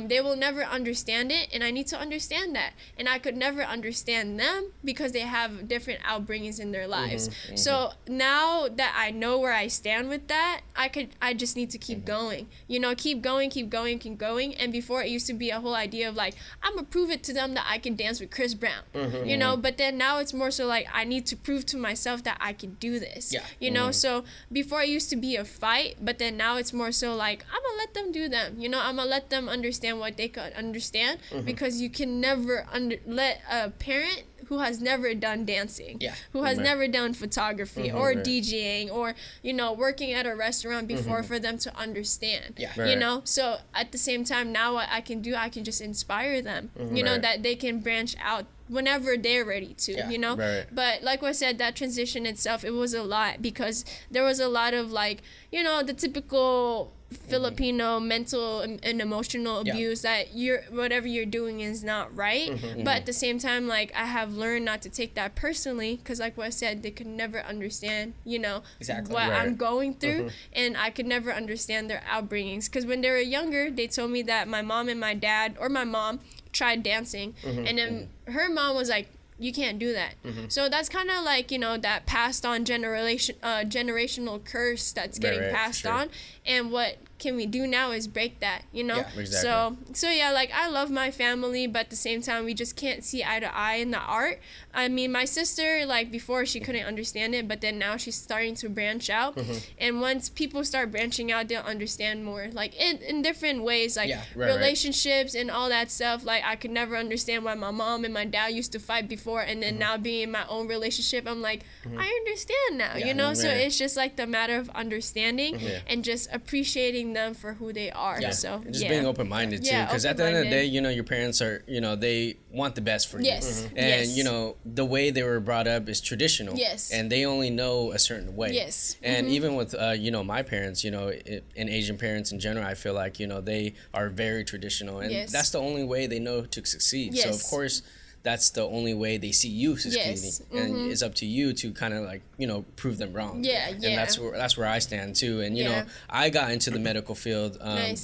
They will never understand it, and I need to understand that. And I could never understand them because they have different outbringings in their lives. So now that I know where I stand with that, I just need to keep going. You know, keep going. And before, it used to be a whole idea of like, I'm gonna prove it to them that I can dance with Chris Brown. You know, but then now it's more so like I need to prove to myself that I can do this. You know, so before it used to be a fight, but then now it's more so like I'm gonna let them do them. You know, I'm gonna let them understand what they could understand, because you can never let a parent who has never done dancing, who has never done photography or DJing or, you know, working at a restaurant before for them to understand. You know, so at the same time, now what I can do, I can just inspire them, you know, that they can branch out whenever they're ready to, you know. But like I said, that transition itself, it was a lot because there was a lot of like, you know, the typical Filipino mental and emotional abuse that whatever you're doing is not right. But at the same time, like, I have learned not to take that personally, because like what I said, they could never understand, you know, what I'm going through, and I could never understand their outbringings, because when they were younger, they told me that my mom and my dad, or my mom, tried dancing, and then her mom was like, you can't do that. So that's kind of like, you know, that passed on generational curse that's getting passed on. And what can we do now is break that, you know? So yeah, like, I love my family, but at the same time, we just can't see eye to eye in the art. I mean, my sister, like, before she couldn't understand it, but then now she's starting to branch out. And once people start branching out, they'll understand more, like, in different ways, like relationships and all that stuff. Like, I could never understand why my mom and my dad used to fight before, and then now being in my own relationship, I'm like, I understand now, you know? So it's just like the matter of understanding and just appreciating them for who they are. So and just being open-minded too, because at the end of the day, you know, your parents are, you know, they want the best for you. And you know, the way they were brought up is traditional. And they only know a certain way. And even with you know, my parents, you know, and Asian parents in general, I feel like, you know, they are very traditional, and that's the only way they know to succeed. So of course, that's the only way they see you succeeding, and it's up to you to kind of like, you know, prove them wrong. And that's where I stand too. And you know, I got into the medical field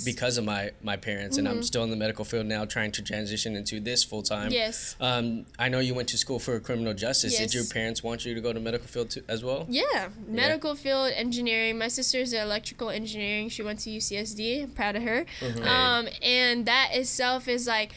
because of my parents, and I'm still in the medical field now, trying to transition into this full time. I know you went to school for criminal justice. Did your parents want you to go to medical field too, as well? Medical field, engineering. My sister's electrical engineering. She went to UCSD. I'm proud of her. And that itself is like,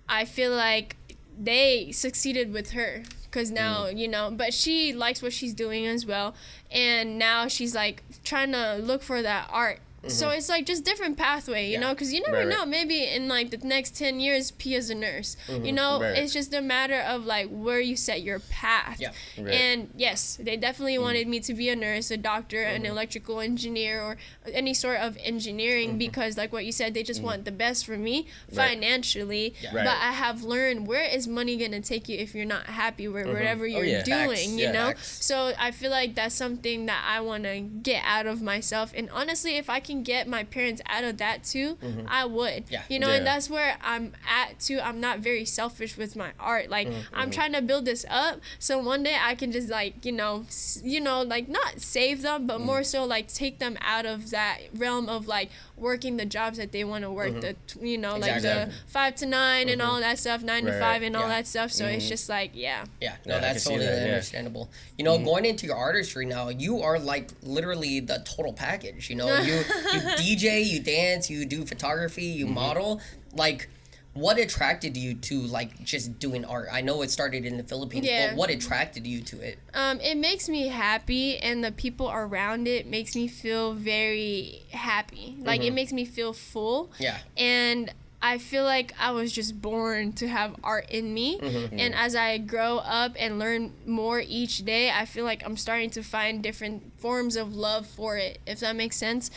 I feel like they succeeded with her, because now, you know, but she likes what she's doing as well, and now she's like trying to look for that art. So it's like just different pathway, you know, because you never know, maybe in like the next 10 years, Pia's a nurse, you know. It's just a matter of like where you set your path. And yes, they definitely wanted me to be a nurse, a doctor, an electrical engineer, or any sort of engineering, because like what you said, they just want the best for me financially. But I have learned, where is money gonna take you if you're not happy with whatever you're doing, you know? So I feel like that's something that I want to get out of myself. And honestly, if I can get my parents out of that too, I would, you know. And that's where I'm at too. I'm not very selfish with my art. Like, I'm trying to build this up so one day I can just like, you know, like, not save them, but more so like take them out of that realm of like working the jobs that they want to work, the, you know, like the 5 to 9 and all that stuff, 9 to 5 and all that stuff. So it's just like, no, that's totally understandable. You know, going into your artistry now, you are like literally the total package. You know, you DJ, you dance, you do photography, you model. Like, what attracted you to like just doing art? I know it started in the Philippines, but what attracted you to it? It makes me happy, and the people around it makes me feel very happy. Like, it makes me feel full. And I feel like I was just born to have art in me. And as I grow up and learn more each day, I feel like I'm starting to find different forms of love for it, if that makes sense.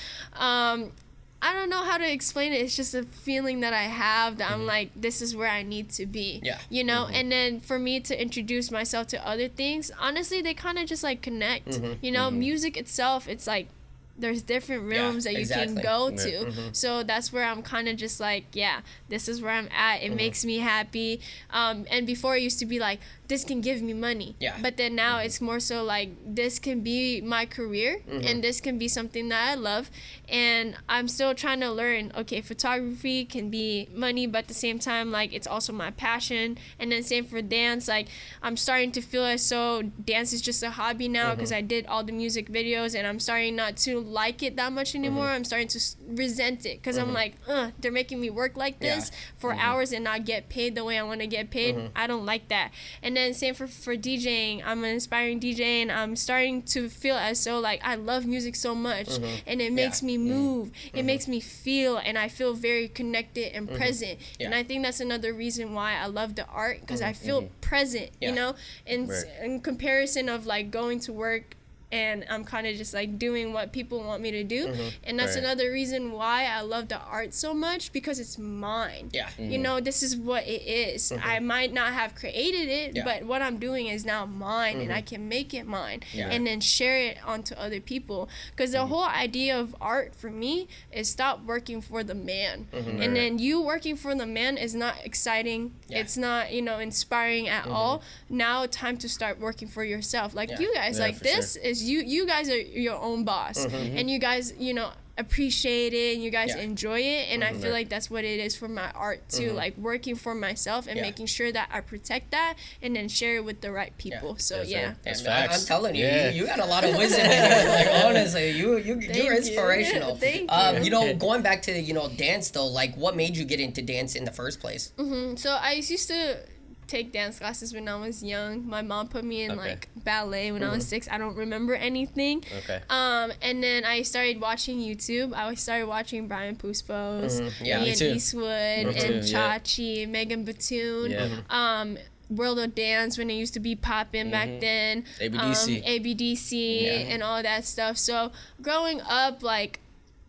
I don't know how to explain it. It's just a feeling that I have that I'm like, this is where I need to be. Yeah. You know, and then for me to introduce myself to other things, honestly, they kind of just like connect. You know, music itself, it's like there's different realms that you can go to. So that's where I'm kind of just like, yeah, this is where I'm at. It makes me happy. And before it used to be like, this can give me money. Yeah. But then now it's more so like, this can be my career and this can be something that I love. And I'm still trying to learn, okay, photography can be money, but at the same time, like, it's also my passion. And then same for dance. Like, I'm starting to feel as so dance is just a hobby now because I did all the music videos and I'm starting not to like it that much anymore. I'm starting to resent it because I'm like, they're making me work like this for hours and not get paid the way I want to get paid. I don't like that. And then same for DJing. I'm an aspiring DJ and I'm starting to feel as so like I love music so much and it makes me move. It makes me feel, and I feel very connected and present. And I think that's another reason why I love the art, because I feel present, you know, in comparison of like going to work and I'm kind of just like doing what people want me to do. And that's another reason why I love the art so much, because it's mine. You know, this is what it is. I might not have created it, but what I'm doing is now mine and I can make it mine and then share it onto other people. Because the whole idea of art for me is stop working for the man. And then you working for the man is not exciting. It's not, you know, inspiring at all. Now time to start working for yourself. Like you guys, like this is you guys are your own boss and you guys, you know, appreciate it and you guys enjoy it, and I feel like that's what it is for my art too, like working for myself and making sure that I protect that and then share it with the right people. So that's facts. I'm telling you, you got a lot of wisdom in you. Like honestly, you're inspirational. Thank you. You know, going back to, you know, dance though, like what made you get into dance in the first place? So I used to take dance classes when I was young. My mom put me in like ballet when I was 6. I don't remember anything. And then I started watching YouTube. I started watching Brian Puspos, Ian Eastwood, and Chachi, Megan Batoon. World of Dance when it used to be popping back then. ABDC and all that stuff. So growing up, like,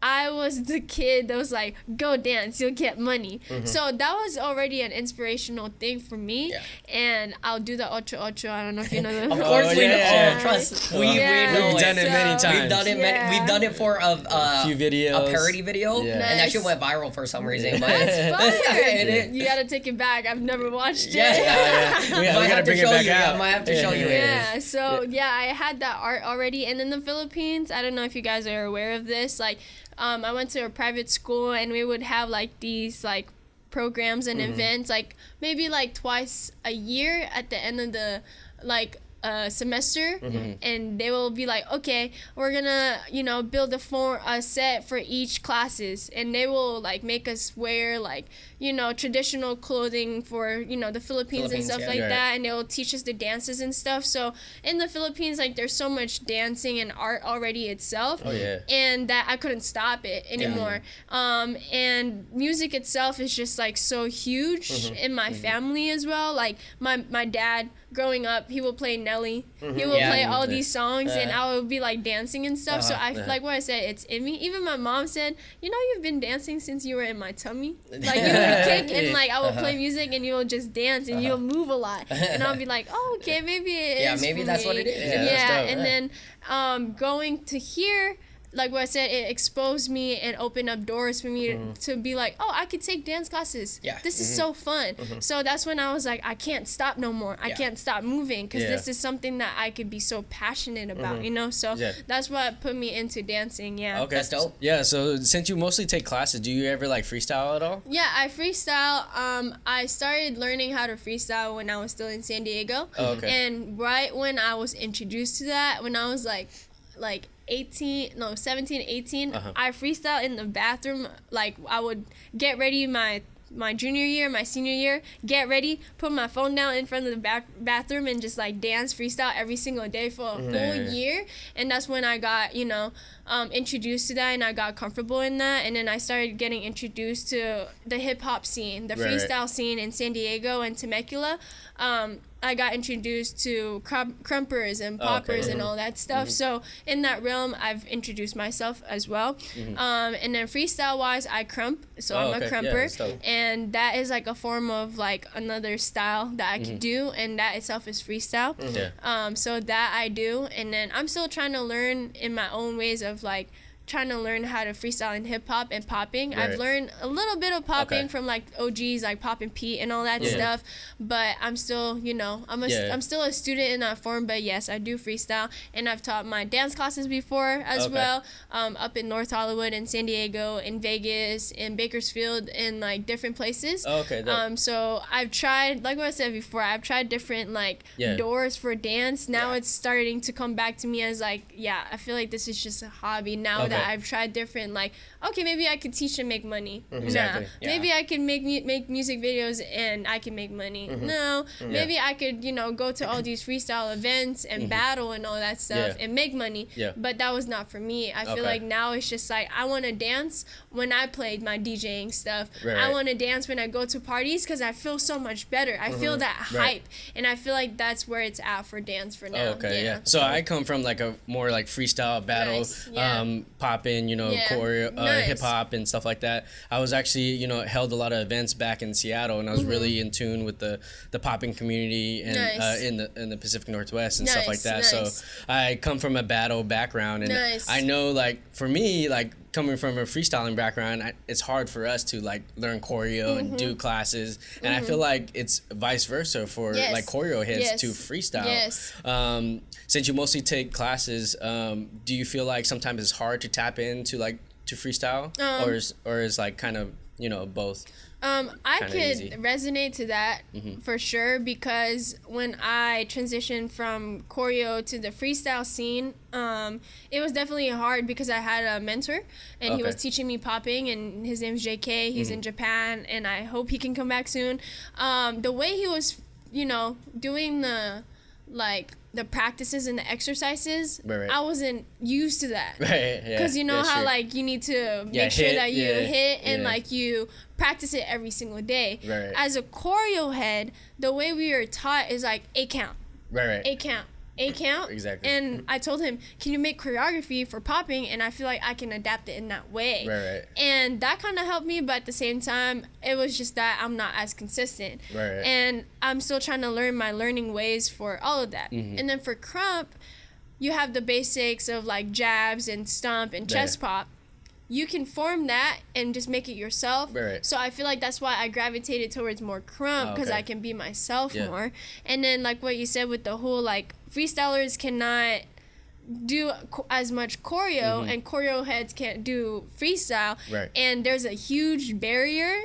I was the kid that was like, go dance, you'll get money. So that was already an inspirational thing for me. And I'll do the ocho ocho. I don't know if you know the Of course we know. Trust. We know We've done it many times. We've done it we've done it for a few videos. A parody video. And that shit went viral for some reason. But it's you gotta take it back. I've never watched it. We gotta bring it back out. I might have to show you it. So I had that art already. And in the Philippines, I don't know if you guys are aware of this, like, I went to a private school and we would have like these like programs and events, like maybe like twice a year at the end of the like semester, and they will be like, okay, we're gonna, you know, build a set for each classes, and they will like make us wear like, you know, traditional clothing for, you know, the Philippines and stuff like that, and they will teach us the dances and stuff. So in the Philippines, like, there's so much dancing and art already itself, and that I couldn't stop it anymore. And music itself is just like so huge in my family as well. Like my dad growing up, he will play Nelly, he will play all these songs, and I would be like dancing and stuff. So I like what I said, it's in me. Even my mom said, you know, you've been dancing since you were in my tummy. Like, you would kick and like I will play music and you will just dance and you'll move a lot, and I'll be like, oh, okay, maybe it is maybe for that's me. what it is. And then going to here, like what I said, it exposed me and opened up doors for me to be like, oh, I could take dance classes. This is so fun. So that's when I was like, I can't stop no more. I can't stop moving, because this is something that I could be so passionate about, you know? So that's what put me into dancing, Okay. That's dope. Yeah, so since you mostly take classes, do you ever like freestyle at all? Yeah, I freestyle. I started learning how to freestyle when I was still in San Diego. And right when I was introduced to that, when I was like 17, 18, I freestyle in the bathroom. Like, I would get ready my junior year, my senior year, get ready, put my phone down in front of the bathroom and just like dance freestyle every single day for a whole year. And that's when I got, you know, introduced to that, and I got comfortable in that. And then I started getting introduced to the hip hop scene, the freestyle scene in San Diego and Temecula. I got introduced to crumpers and poppers and all that stuff. So in that realm, I've introduced myself as well. And then freestyle wise, I crump. So I'm a crumper, and that is like a form of like another style that I could do, and that itself is freestyle. So that I do, and then I'm still trying to learn in my own ways of like trying to learn how to freestyle in hip hop and popping. I've learned a little bit of popping from like OGs like Pop and Pete and all that stuff, but I'm still, you know, I'm still a student in that form. But yes, I do freestyle, and I've taught my dance classes before as well, up in North Hollywood, in San Diego, in Vegas, in Bakersfield, in like different places. So I've tried, like what I said before, I've tried different like doors for dance. Now it's starting to come back to me as like, I feel like this is just a hobby now that I've tried different, like, okay, maybe I could teach and make money. Maybe I could make music videos and I can make money. Maybe I could, you know, go to all these freestyle events and battle and all that stuff and make money. But that was not for me. I feel like now it's just like, I want to dance when I played my DJing stuff. I want to dance when I go to parties because I feel so much better. I feel that hype, and I feel like that's where it's at for dance for now. So I come from like a more like freestyle battle, popping, you know, choreo, hip hop and stuff like that. I was actually, you know, held a lot of events back in Seattle, and I was really in tune with the popping community and in the Pacific Northwest and stuff like that. So I come from a battle background, and I know, like, for me, like, coming from a freestyling background, it's hard for us to like learn choreo and do classes, and I feel like it's vice versa for like choreo heads to freestyle. Since you mostly take classes, do you feel like sometimes it's hard to tap into like to freestyle, or is like kind of, you know, both? I could resonate to that for sure, because when I transitioned from choreo to the freestyle scene, it was definitely hard because I had a mentor, and he was teaching me popping, and his name's JK. He's in Japan, and I hope he can come back soon. The way he was, you know, doing the practices and the exercises, I wasn't used to that. Because you know how like you need to make sure that you hit and like you practice it every single day. As a choreo head, the way we were taught is like 8 count. 8 count. 8 count. Exactly. And I told him, can you make choreography for popping? And I feel like I can adapt it in that way. And that kind of helped me, but at the same time, it was just that I'm not as consistent. And I'm still trying to learn my learning ways for all of that. And then for crump, you have the basics of like jabs and stomp and chest pop. You can form that and just make it yourself. So I feel like that's why I gravitated towards more crump, because I can be myself more. And then like what you said with the whole like freestylers cannot do as much choreo, and choreo heads can't do freestyle, and there's a huge barrier,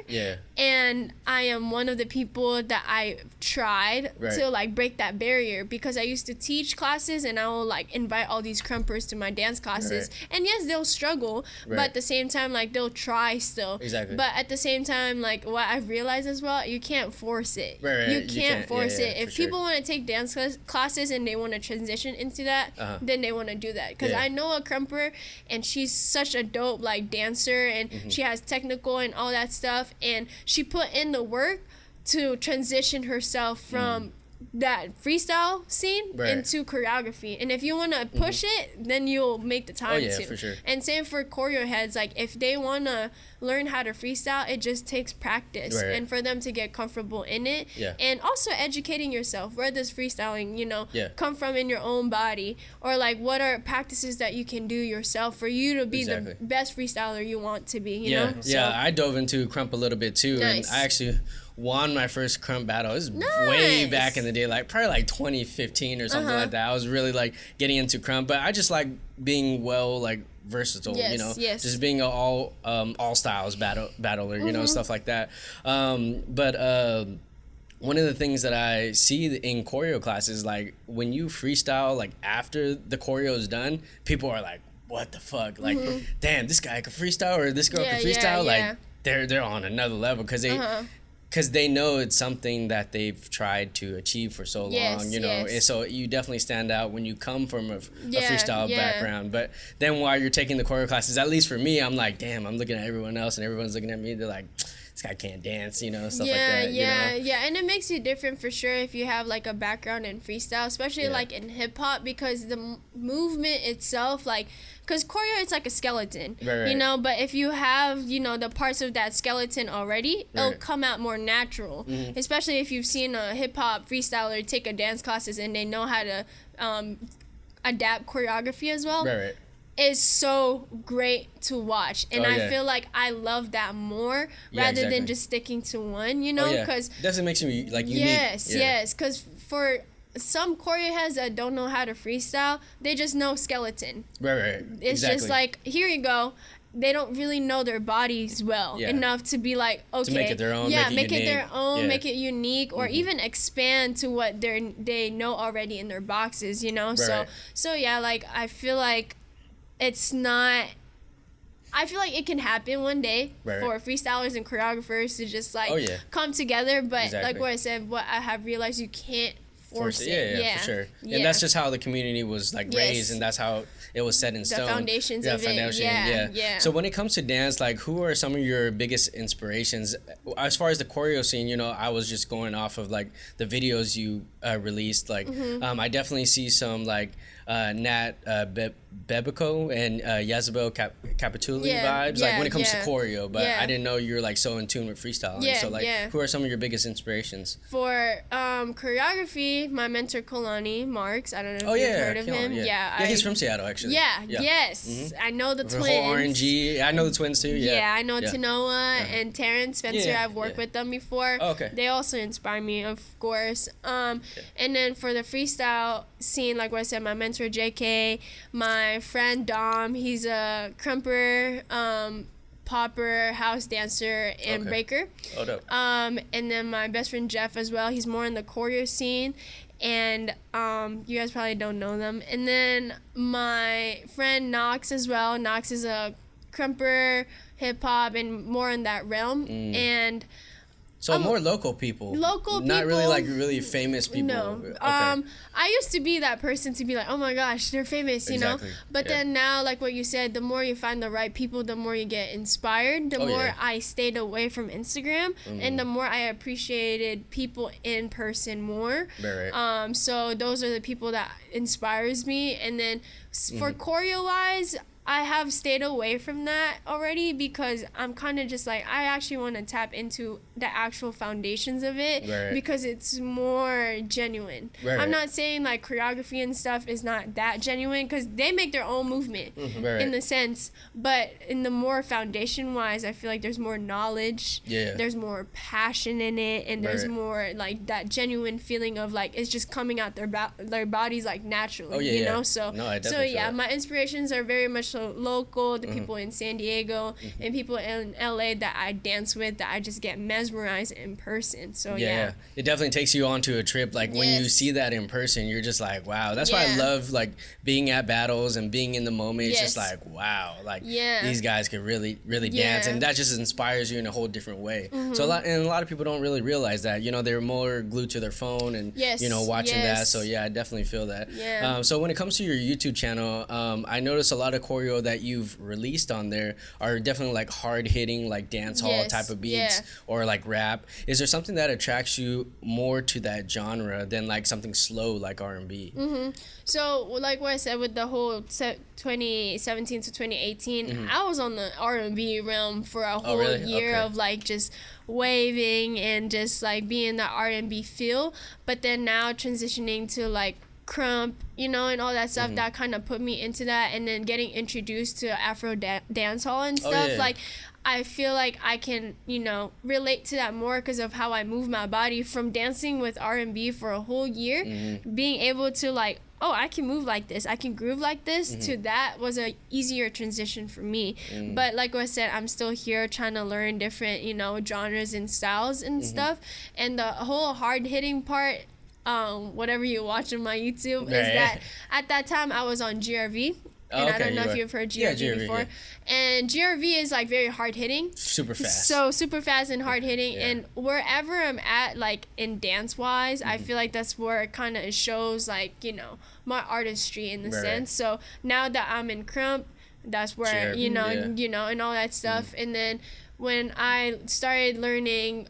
and I am one of the people that I tried to like break that barrier, because I used to teach classes and I will like invite all these crumpers to my dance classes, and yes, they'll struggle, but at the same time like they'll try still, but at the same time, like what I've realized as well, you can't force it. You can't force it. If people want to take dance classes and they want to transition into that, then they want to do that, because I know a crumper, and she's such a dope like dancer, and she has technical and all that stuff, and she put in the work to transition herself from that freestyle scene into choreography. And if you want to push it, then you'll make the time to. For sure. And same for choreo heads, like if they want to learn how to freestyle, it just takes practice and for them to get comfortable in it. And also educating yourself, where does freestyling, you know, come from in your own body, or like what are practices that you can do yourself for you to be the best freestyler you want to be, you know? I dove into crump a little bit too, and I actually won my first crump battle. It was way back in the day, like probably like 2015 or something like that. I was really like getting into crump, but I just like being like versatile, you know, just being an all styles battler, you know, stuff like that. But one of the things that I see in choreo classes, like when you freestyle, like after the choreo is done, people are like, what the fuck? Like, damn, this guy can freestyle, or this girl can freestyle. Like they're on another level, because they know it's something that they've tried to achieve for so long, you know. And so you definitely stand out when you come from a freestyle background. But then while you're taking the choreo classes, at least for me, I'm like, damn, I'm looking at everyone else, and everyone's looking at me. They're like, this guy can't dance, you know, stuff yeah, like that. yeah, you know? yeah, and it makes you different for sure if you have like a background in freestyle, especially Yeah. like in hip hop, because the movement itself, like, because choreo, it's like a skeleton, Right. you know. But if you have, you know, the parts of that skeleton already, it'll Right. come out more natural. Especially if you've seen a hip hop freestyler take a dance classes and they know how to adapt choreography as well. Right. Is so great to watch, and Oh, I yeah. feel like I love that more Yeah, rather exactly. than just sticking to one, you Oh, know, yeah. because Definitely makes you like unique. yes, Yeah. yes, because for some choreo heads that don't know how to freestyle, they just know skeleton. Right. It's exactly. just like, here you go. They don't really know their bodies well Yeah. enough to be like, okay, make it their own, yeah, make it their unique. own, Yeah. make it unique, or even expand to what they know already in their boxes, you know. Right. So yeah, like I feel like it's not. I feel like it can happen one day Right. for freestylers and choreographers to just like Oh, yeah. come together, but Exactly. like what I said, what I have realized, you can't force it. Yeah, for sure. Yeah. And that's just how the community was like Yes. raised, and that's how it was set in stone. foundations of it. Yeah. So when it comes to dance, like who are some of your biggest inspirations? As far as the choreo scene, you know, I was just going off of like the videos you released. Like, I definitely see some like Nat Bebico and Yazabel Capituli vibes. Like when it comes to choreo, but I didn't know you're like so in tune with freestyle. Yeah, So like, yeah. who are some of your biggest inspirations? For choreography, my mentor Kalani Marks. I don't know if you've heard of him. Yeah, he's from Seattle actually. Yes. I know the The twins. whole RNG. I know the twins too. Yeah, I know Tanoa and Terrence Spencer. Yeah, I've worked yeah. with them before. Oh, okay. They also inspire me, of course. And then for the freestyle scene, like what I said, my mentor JK, my friend Dom, he's a crumper, popper, house dancer, and Okay. breaker. Oh, dope. And then my best friend Jeff as well. He's more in the choreo scene, and you guys probably don't know them. And then my friend Knox as well. Knox is a crumper, hip hop, and more in that realm. And So more local people. Local Not really people. like really famous people. no, Okay. I used to be that person to be like, oh my gosh, they're famous, you Exactly, know. But yeah. then now, like what you said, the more you find the right people, the more you get inspired. The Oh, more yeah. I stayed away from Instagram, and the more I appreciated people in person more. Right. So those are the people that inspires me. And then for choreo wise, I have stayed away from that already because I'm kind of just like, I actually want to tap into the actual foundations of it Right. because it's more genuine. Right. I'm not saying like choreography and stuff is not that genuine because they make their own movement Right. in the sense, but in the more foundation wise, I feel like there's more knowledge. Yeah. There's more passion in it, and there's Right. more like that genuine feeling of like it's just coming out their bodies like naturally. Oh, yeah, you yeah. know. So No, I so definitely feel yeah, that. my inspirations are very much so local. The people in San Diego and people in LA that I dance with that I just get mesmerized in person. So yeah. It definitely takes you onto a trip. Like when you Yes. see that in person, you're just like, wow. That's why I Yeah. love like being at battles and being in the moment. It's just Yes. like, wow, like Yeah. these guys could really, really dance, Yeah. and that just inspires you in a whole different way. So a lot of people don't really realize that. You know, they're more glued to their phone and Yes, you know watching that. yes. So yeah, I definitely feel that. Yeah. So when it comes to your YouTube channel, I noticed a lot of choreo that you've released on there are definitely like hard hitting, like dance hall Yes, type of beats yeah. or like rap. Is there something that attracts you more to that genre than like something slow like R&B? So, like what I said with the whole 2017 to 2018, I was on the R&B realm for a whole really? year Okay. of like just waving and just like being the R&B feel. But then now transitioning to like crump, you know, and all that stuff, that kind of put me into that. And then getting introduced to Afro dance hall and stuff, yeah. like I feel like I can, you know, relate to that more because of how I move my body from dancing with R&B for a whole year, being able to like, oh, I can move like this, I can groove like this, to that was a easier transition for me. But like I said, I'm still here trying to learn different, you know, genres and styles and stuff. And the whole hard hitting part, whatever you watch on my YouTube, is Right. that at that time I was on GRV. And I Okay, don't know you if were. you've heard Yeah, GRV, GRV, before. yeah. And GRV is like very hard hitting. Super fast. So super fast and hard hitting. Yeah. And wherever I'm at, like in dance wise, I Mm-hmm. feel like that's where it kind of shows like, you know, my artistry in the Right. sense. So now that I'm in crump, that's where, Sure. you know, Yeah. you know, and all that stuff. And then when I started learning,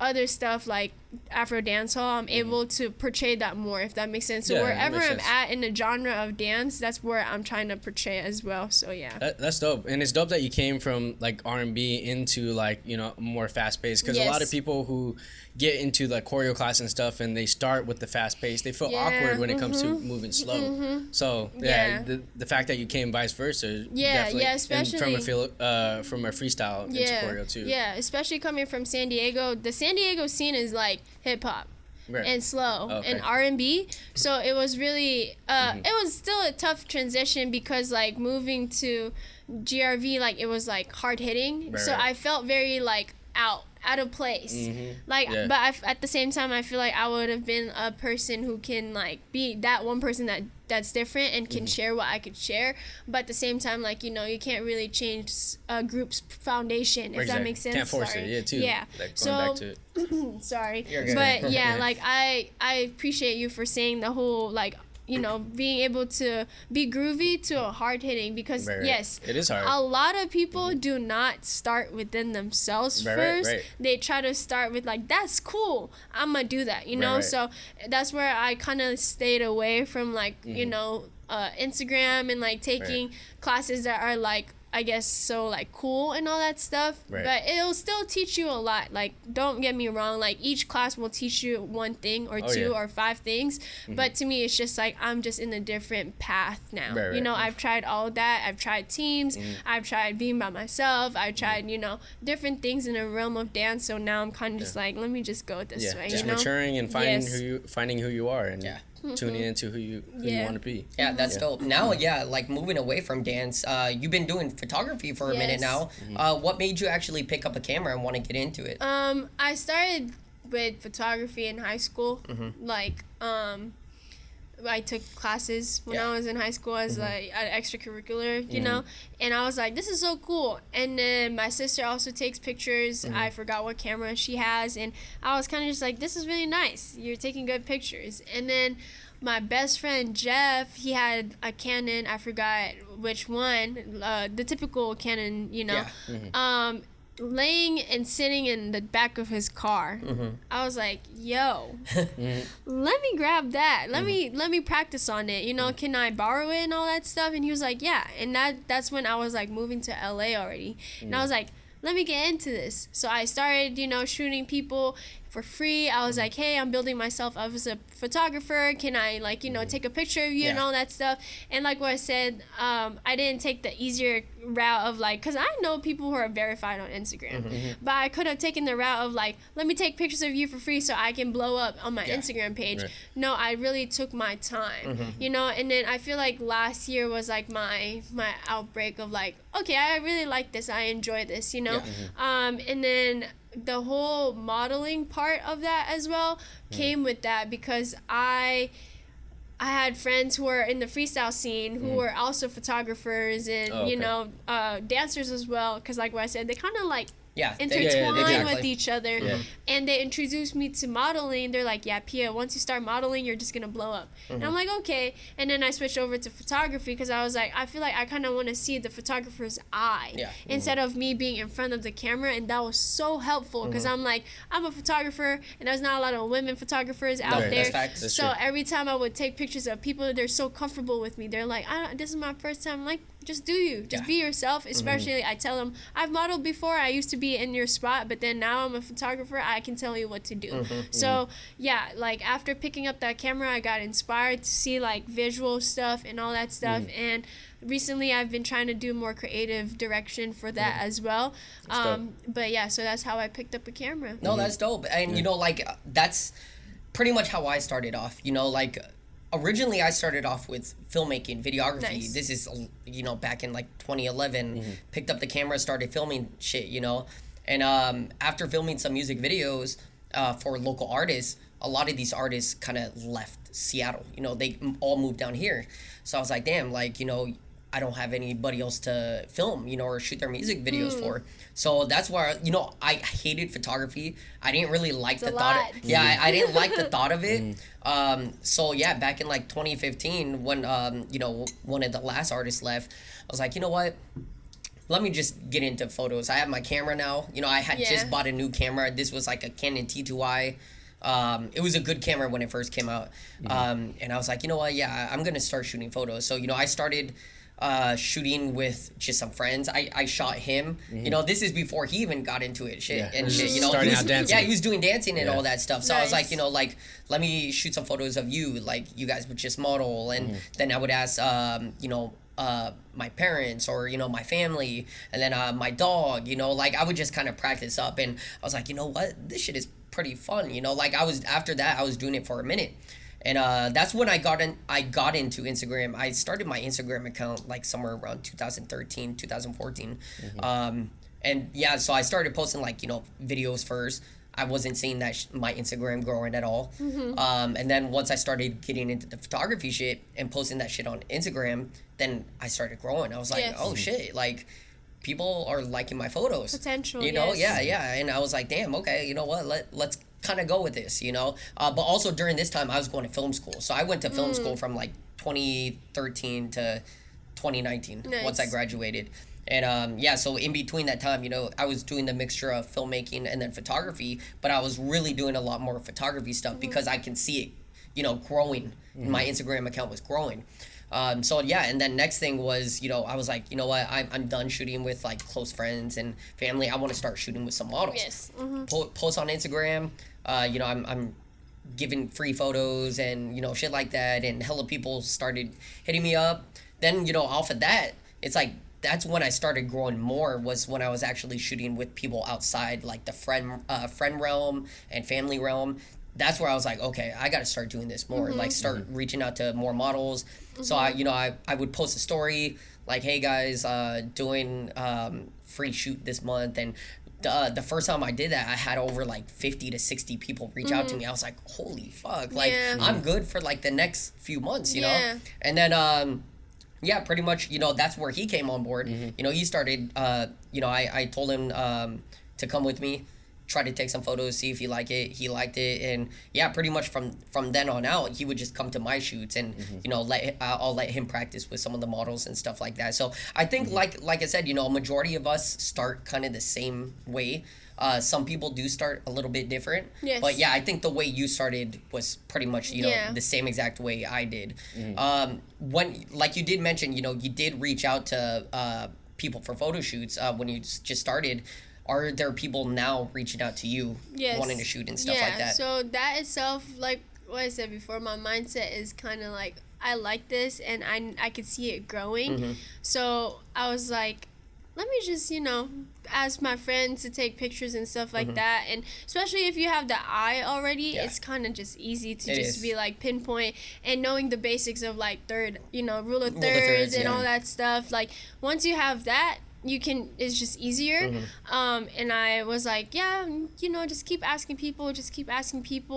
other stuff like Afro dancehall, I'm able to portray that more, if that makes sense. So wherever I'm at in the genre of dance, that's where I'm trying to portray as well. So yeah, that's dope. And it's dope that you came from like R&B into like more fast paced, because a lot of people who get into the choreo class and stuff and they start with the fast pace, they feel awkward when it comes to moving slow. So the fact that you came vice versa, especially from a freestyle into choreo too. Yeah, especially coming from San Diego. The San Diego scene is like hip hop. Right. And slow and R&B, so it was really it was still a tough transition, because like moving to GRV, like it was like hard hitting, so I felt very like out of place, but at the same time I feel like I would have been a person who can like be that one person that's different and can share what I could share, but at the same time, like you can't really change a group's foundation, if that makes sense. Can't force it, like so back to it. Sorry, but like I appreciate you for saying the whole like being able to be groovy to a hard hitting, because yes, it is hard. A lot of people do not start within themselves first. They try to start with like, that's cool, I'm gonna do that, so that's where I kind of stayed away from like Instagram and like taking classes that are like, I guess, so like cool and all that stuff, but it'll still teach you a lot. Like, don't get me wrong, like each class will teach you one thing or two or 5 things, but to me it's just like I'm just in a different path now. I've tried all of that. I've tried teams, I've tried being by myself, I've tried different things in the realm of dance, so now I'm kind of just like, let me just go this way, just maturing and finding who you are, and tuning into who you want to be. Yeah, that's dope. Now, like moving away from dance, you've been doing photography for a minute now. What made you actually pick up a camera and want to get into it? I started with photography in high school. Like, I took classes when I was in high school as like an extracurricular, and I was like, this is so cool. And then my sister also takes pictures. I forgot what camera she has, and I was kind of just like, this is really nice, you're taking good pictures. And then my best friend Jeff, he had a Canon, I forgot which one, the typical Canon, laying and sitting in the back of his car. I was like, yo, let me grab that, let me practice on it, can I borrow it and all that stuff? And he was like, yeah. And that's when I was like moving to LA already, and I was like, let me get into this. So I started shooting people for free. I was like, hey, I'm building myself up as a photographer. Can I take a picture of you and all that stuff? And like what I said, I didn't take the easier route of like, because I know people who are verified on Instagram, but I could have taken the route of like, let me take pictures of you for free so I can blow up on my Instagram page. No, I really took my time, and then I feel like last year was like my outbreak of like, okay, I really like this, I enjoy this, and then the whole modeling part of that as well came with that, because I had friends who were in the freestyle scene who were also photographers and dancers as well, because like what I said, they kind of like intertwine with each other, and they introduced me to modeling. They're like, yeah, Pia, once you start modeling, you're just gonna blow up. And I'm like, okay. And then I switched over to photography, because I was like, I feel like I kind of want to see the photographer's eye instead of me being in front of the camera, and that was so helpful, because I'm like, I'm a photographer and there's not a lot of women photographers out there. That's so true. Every time I would take pictures of people, they're so comfortable with me, they're like, this is my first time. I'm like, just do you. Just be yourself. Especially, I tell them, I've modeled before. I used to be in your spot, but then now I'm a photographer. I can tell you what to do. So, yeah, like after picking up that camera, I got inspired to see like visual stuff and all that stuff. And recently, I've been trying to do more creative direction for that as well. But yeah, so that's how I picked up a camera. No, that's dope. And, like, that's pretty much how I started off. Like, originally I started off with filmmaking, videography. Nice. This is, back in like 2011, picked up the camera, started filming shit, And after filming some music videos for local artists, a lot of these artists kind of left Seattle. They all moved down here. So I was like, damn, like, I don't have anybody else to film, or shoot their music videos for. So that's why, I hated photography. I didn't really like the thought. I didn't like the thought of it. So yeah, back in like 2015, when, one of the last artists left, I was like, you know what? let me just get into photos. I have my camera now. You know, I had just bought a new camera. This was like a Canon T2i. It was a good camera when it first came out. And I was like, you know what? Yeah, I'm going to start shooting photos. So, you know, I started shooting with just some friends. I shot him. You know, this is before he even got into it. You know, starting out dancing. Yeah, he was doing dancing and all that stuff. So I was Nice. like, you know, like, let me shoot some photos of you. Like, you guys would just model. And then I would ask, you know, my parents or, you know, my family, and then my dog, you know, like I would just kind of practice up. And I was like, you know what? This shit is pretty fun. You know, like after that, I was doing it for a minute. And that's when I got into Instagram. I started my Instagram account like somewhere around 2013, 2014. And yeah, so I started posting like, you know, videos first. I wasn't seeing that my Instagram growing at all. And then once I started getting into the photography shit and posting that shit on Instagram, then I started growing. I was like, oh shit, like people are liking my photos. Potential, you know, yes. yeah. And I was like, damn, okay, you know what? Let's kind of go with this, you know. But also during this time, I was going to film school. So I went to film school from like 2013 to 2019 once I Nice. graduated. And yeah, so in between that time, you know, I was doing the mixture of filmmaking and then photography, but I was really doing a lot more photography stuff because I can see it, you know, growing. My Instagram account was growing. So yeah, and then next thing was, you know, I was like, you know what, I'm done shooting with like close friends and family. I want to start shooting with some models. Yes. Post on Instagram. You know, I'm giving free photos and, you know, shit like that, and hella people started hitting me up. Then, you know, off of that, it's like that's when I started growing more, was when I was actually shooting with people outside like the friend realm and family realm. That's where I was like, okay, I got to start doing this more, like start reaching out to more models. So I would post a story like, hey guys, doing free shoot this month. And the first time I did that, I had over like 50 to 60 people reach out to me. I was like, holy fuck, like I'm good for like the next few months, you know? And then yeah, pretty much, you know, that's where he came on board. You know, he started, you know, I told him to come with me, try to take some photos, see if he liked it. He liked it. And yeah, pretty much from then on out, he would just come to my shoots and, you know, I'll let him practice with some of the models and stuff like that. So I think, like I said, you know, a majority of us start kind of the same way. Some people do start a little bit different. Yes. But yeah, I think the way you started was pretty much, you know, the same exact way I did. When, like you did mention, you know, you did reach out to people for photo shoots when you just started. Are there people now reaching out to you wanting to shoot and stuff like that? So that itself, like what I said before, my mindset is kind of like, I like this and I could see it growing. So I was like, let me just, you know, ask my friends to take pictures and stuff like that. And especially if you have the eye already, it's kind of just easy to just be like pinpoint, and knowing the basics of like rule of thirds and all that stuff. Like once you have that, you can, it's just easier. And I was like, yeah, you know, just keep asking people,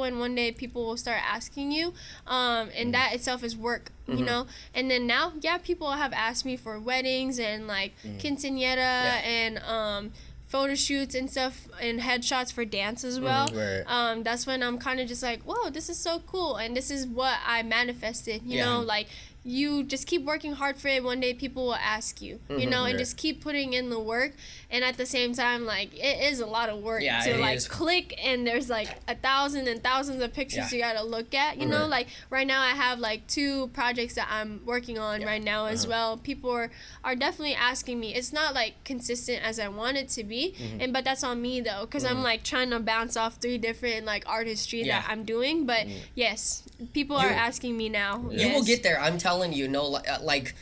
and one day people will start asking you. And that itself is work, you know. And then now, people have asked me for weddings and like quinceañera and photo shoots and stuff, and headshots for dance as well. That's when I'm kind of just like, whoa, this is so cool, and this is what I manifested, you know, like you just keep working hard for it. One day people will ask you, you know, and just keep putting in the work. And at the same time, like, it is a lot of work to like click, and there's like 1,000 and thousands of pictures you gotta look at, you know. Like right now I have like 2 projects that I'm working on right now as well. People are definitely asking me. It's not like consistent as I want it to be, but that's on me though, because I'm like trying to bounce off 3 different like artistry that I'm doing. But yes, people are asking me now. You will get there, I'm telling you. No, like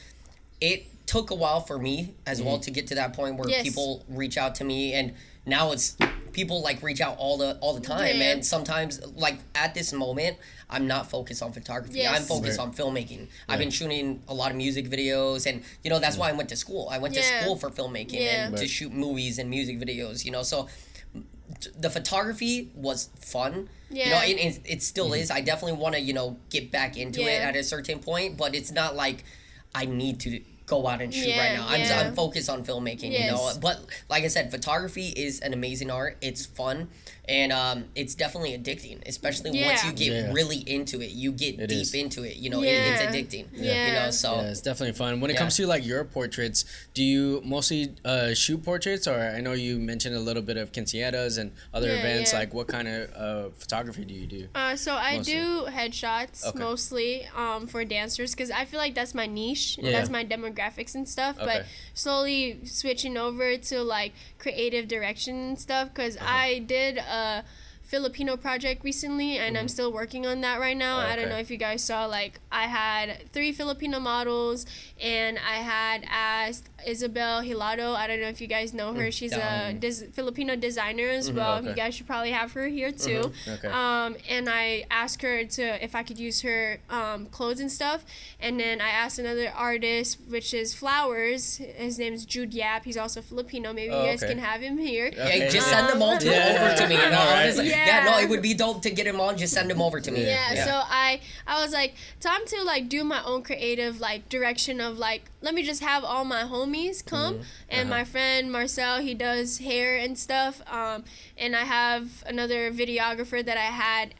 it took a while for me as well to get to that point where people reach out to me, and now it's people like reach out all the time. And sometimes, like at this moment, I'm not focused on photography. I'm focused on filmmaking. I've been shooting a lot of music videos, and you know, that's why I went to school. I went to school for filmmaking and to shoot movies and music videos, you know. So the photography was fun, you know, and it still is. I definitely want to, you know, get back into it at a certain point, but it's not like I need to go out and shoot right Yeah, now. yeah. I'm focused on filmmaking, you know. Yes. But like I said, photography is an amazing art. It's fun, and it's definitely addicting, especially once Yeah. you get Yeah. really into it. You get It deep is. into it. You know, Yeah. it's addicting. Yeah. You know, so Yeah, it's definitely fun. When it Yeah. comes to like your portraits, do you mostly shoot portraits, or I know you mentioned a little bit of quinceañeras and other Yeah, events. yeah. Like, what kind of photography do you do? So I Mostly. do headshots Okay. mostly for dancers because I feel like that's my niche. Yeah. That's my demographics and stuff. But Okay. slowly switching over to like creative direction and stuff because I did a Filipino project recently and I'm still working on that right now. I don't Okay. know if you guys saw, like I had 3 Filipino models and I had asked Isabel Hilado. I don't know if you guys know her. She's a Filipino designer as well. okay. You guys should probably have her here too. Okay. And I asked her to if I could use her clothes and stuff. And then I asked another artist, which is Flowers. His name is Jude Yap. He's also Filipino. Maybe you guys okay. can have him here. hey, Okay. just send them all over to me. You know, Alright. honestly. Yeah. No, it would be dope to get them on. Just send them over to me. Yeah, so I was like, time to like do my own creative like direction of like, let me just have all my homies come and my friend Marcel, he does hair and stuff, and I have another videographer that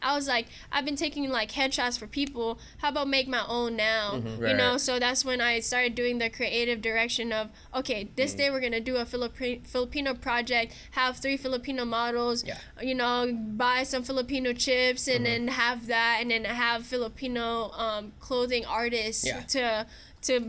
I was like, I've been taking like headshots for people, how about make my own now, you Right. know? So that's when I started doing the creative direction of, okay, this day we're gonna do a Filipino project, have 3 Filipino models, Yeah. you know, buy some Filipino chips and then have that, and then have Filipino clothing artists Yeah. to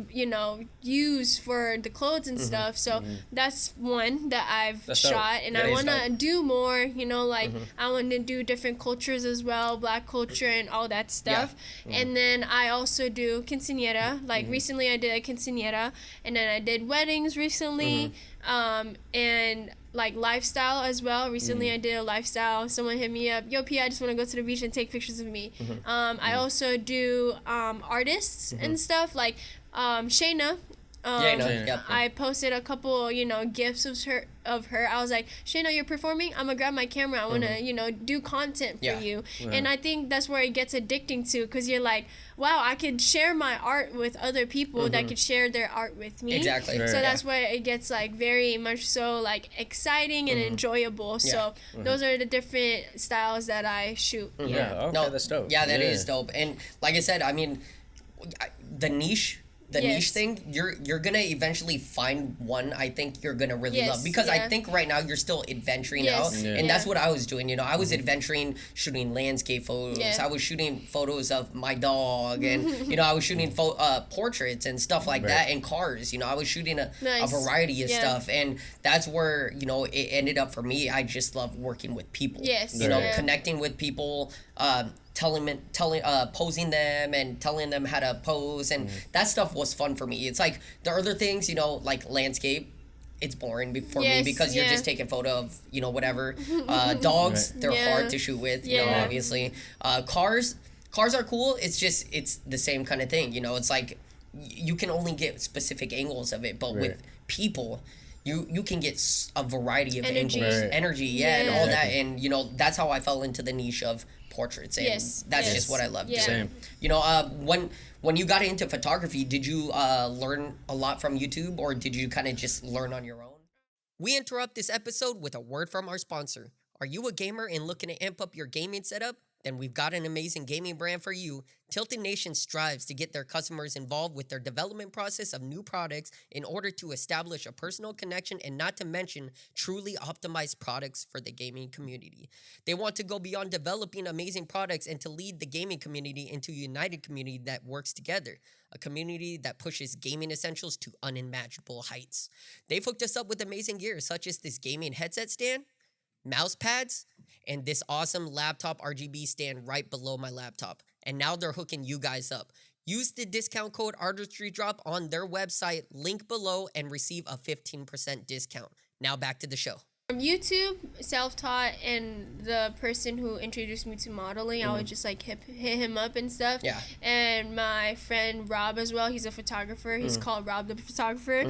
you know use for the clothes and stuff. So that's one that I've That's dope. shot, and That I is want to dope. do more. You know, like I want to do different cultures as well, Black culture and all that stuff. And then I also do quinceañera. Like recently, I did a quinceañera, and then I did weddings recently, and like lifestyle as well. Recently, I did a lifestyle. Someone hit me up, yo, Pia, I just want to go to the beach and take pictures of me. I also do artists and stuff like Shayna. Shayna. Yep. I posted a couple, you know, gifs of her. I was like, Shayna, you're performing? I'm gonna grab my camera. I wanna, you know, do content for Yeah. you. And I think that's where it gets addicting to, because you're like, wow, I could share my art with other people that could share their art with me. Exactly. Right. So that's where it gets like very much so like exciting and enjoyable. So those are the different styles that I shoot. Yeah. Okay, No, that's dope. Yeah, that is dope. And like I said, I mean, the niche Yes. thing, you're gonna eventually find one I think you're gonna really Yes, love, because I yeah. think right now you're still adventuring Yes, out, Yeah. and that's yeah. what I was doing. You know, I was adventuring, shooting landscape photos. Yeah. I was shooting photos of my dog, and you know, I was shooting portraits and stuff like that, and cars. You know, I was shooting a Nice. variety of Yeah. stuff, and that's where, you know, it ended up for me. I just love working with people. Yes, You know, yeah. connecting with people, posing them and telling them how to pose, and that stuff was fun for me. It's like the other things, you know, like landscape, it's boring for me, Yes, because you're yeah. just taking photo of, you know, whatever. Dogs, they're Yeah. hard to shoot with, you know, Yeah. obviously. Cars are cool. It's just, it's the same kind of thing, you know. It's like you can only get specific angles of it, but with people, you can get a variety of Energy. angles, Right. energy, and Yeah. all that. And you know, that's how I fell into the niche of portraits, and Yes, that's yes. just what I love Yeah. doing. Same. You know, when you got into photography, did you learn a lot from YouTube, or did you kind of just learn on your own? We interrupt this episode with a word from our sponsor. Are you a gamer and looking to amp up your gaming setup? Then we've got an amazing gaming brand for you. Tilted Nation strives to get their customers involved with their development process of new products in order to establish a personal connection, and not to mention truly optimized products for the gaming community. They want to go beyond developing amazing products and to lead the gaming community into a united community that works together. A community that pushes gaming essentials to unimaginable heights. They've hooked us up with amazing gear such as this gaming headset stand, mouse pads, and this awesome laptop RGB stand right below my laptop. And now they're hooking you guys up. Use the discount code Artistry Drop on their website, link below, and receive a 15% discount. Now back to the show. From YouTube, self-taught, and the person who introduced me to modeling, I would just like hit him up and stuff. Yeah. And my friend Rob as well, he's a photographer. He's called Rob the photographer.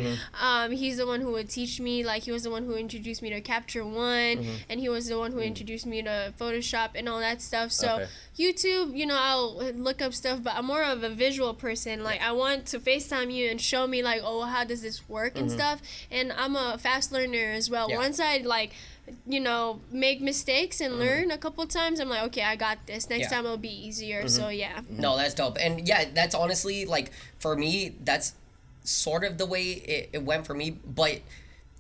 He's the one who would teach me, like he was the one who introduced me to Capture One, and he was the one who introduced me to Photoshop and all that stuff. So YouTube, you know, I'll look up stuff, but I'm more of a visual person. Like I want to FaceTime you and show me like, oh, how does this work and stuff. And I'm a fast learner as well. Yeah. Once I like, you know, make mistakes and learn a couple times, I'm like, okay, I got this. Next time it'll be easier. So yeah. No, that's dope. And yeah, that's honestly like for me, that's sort of the way it went for me, but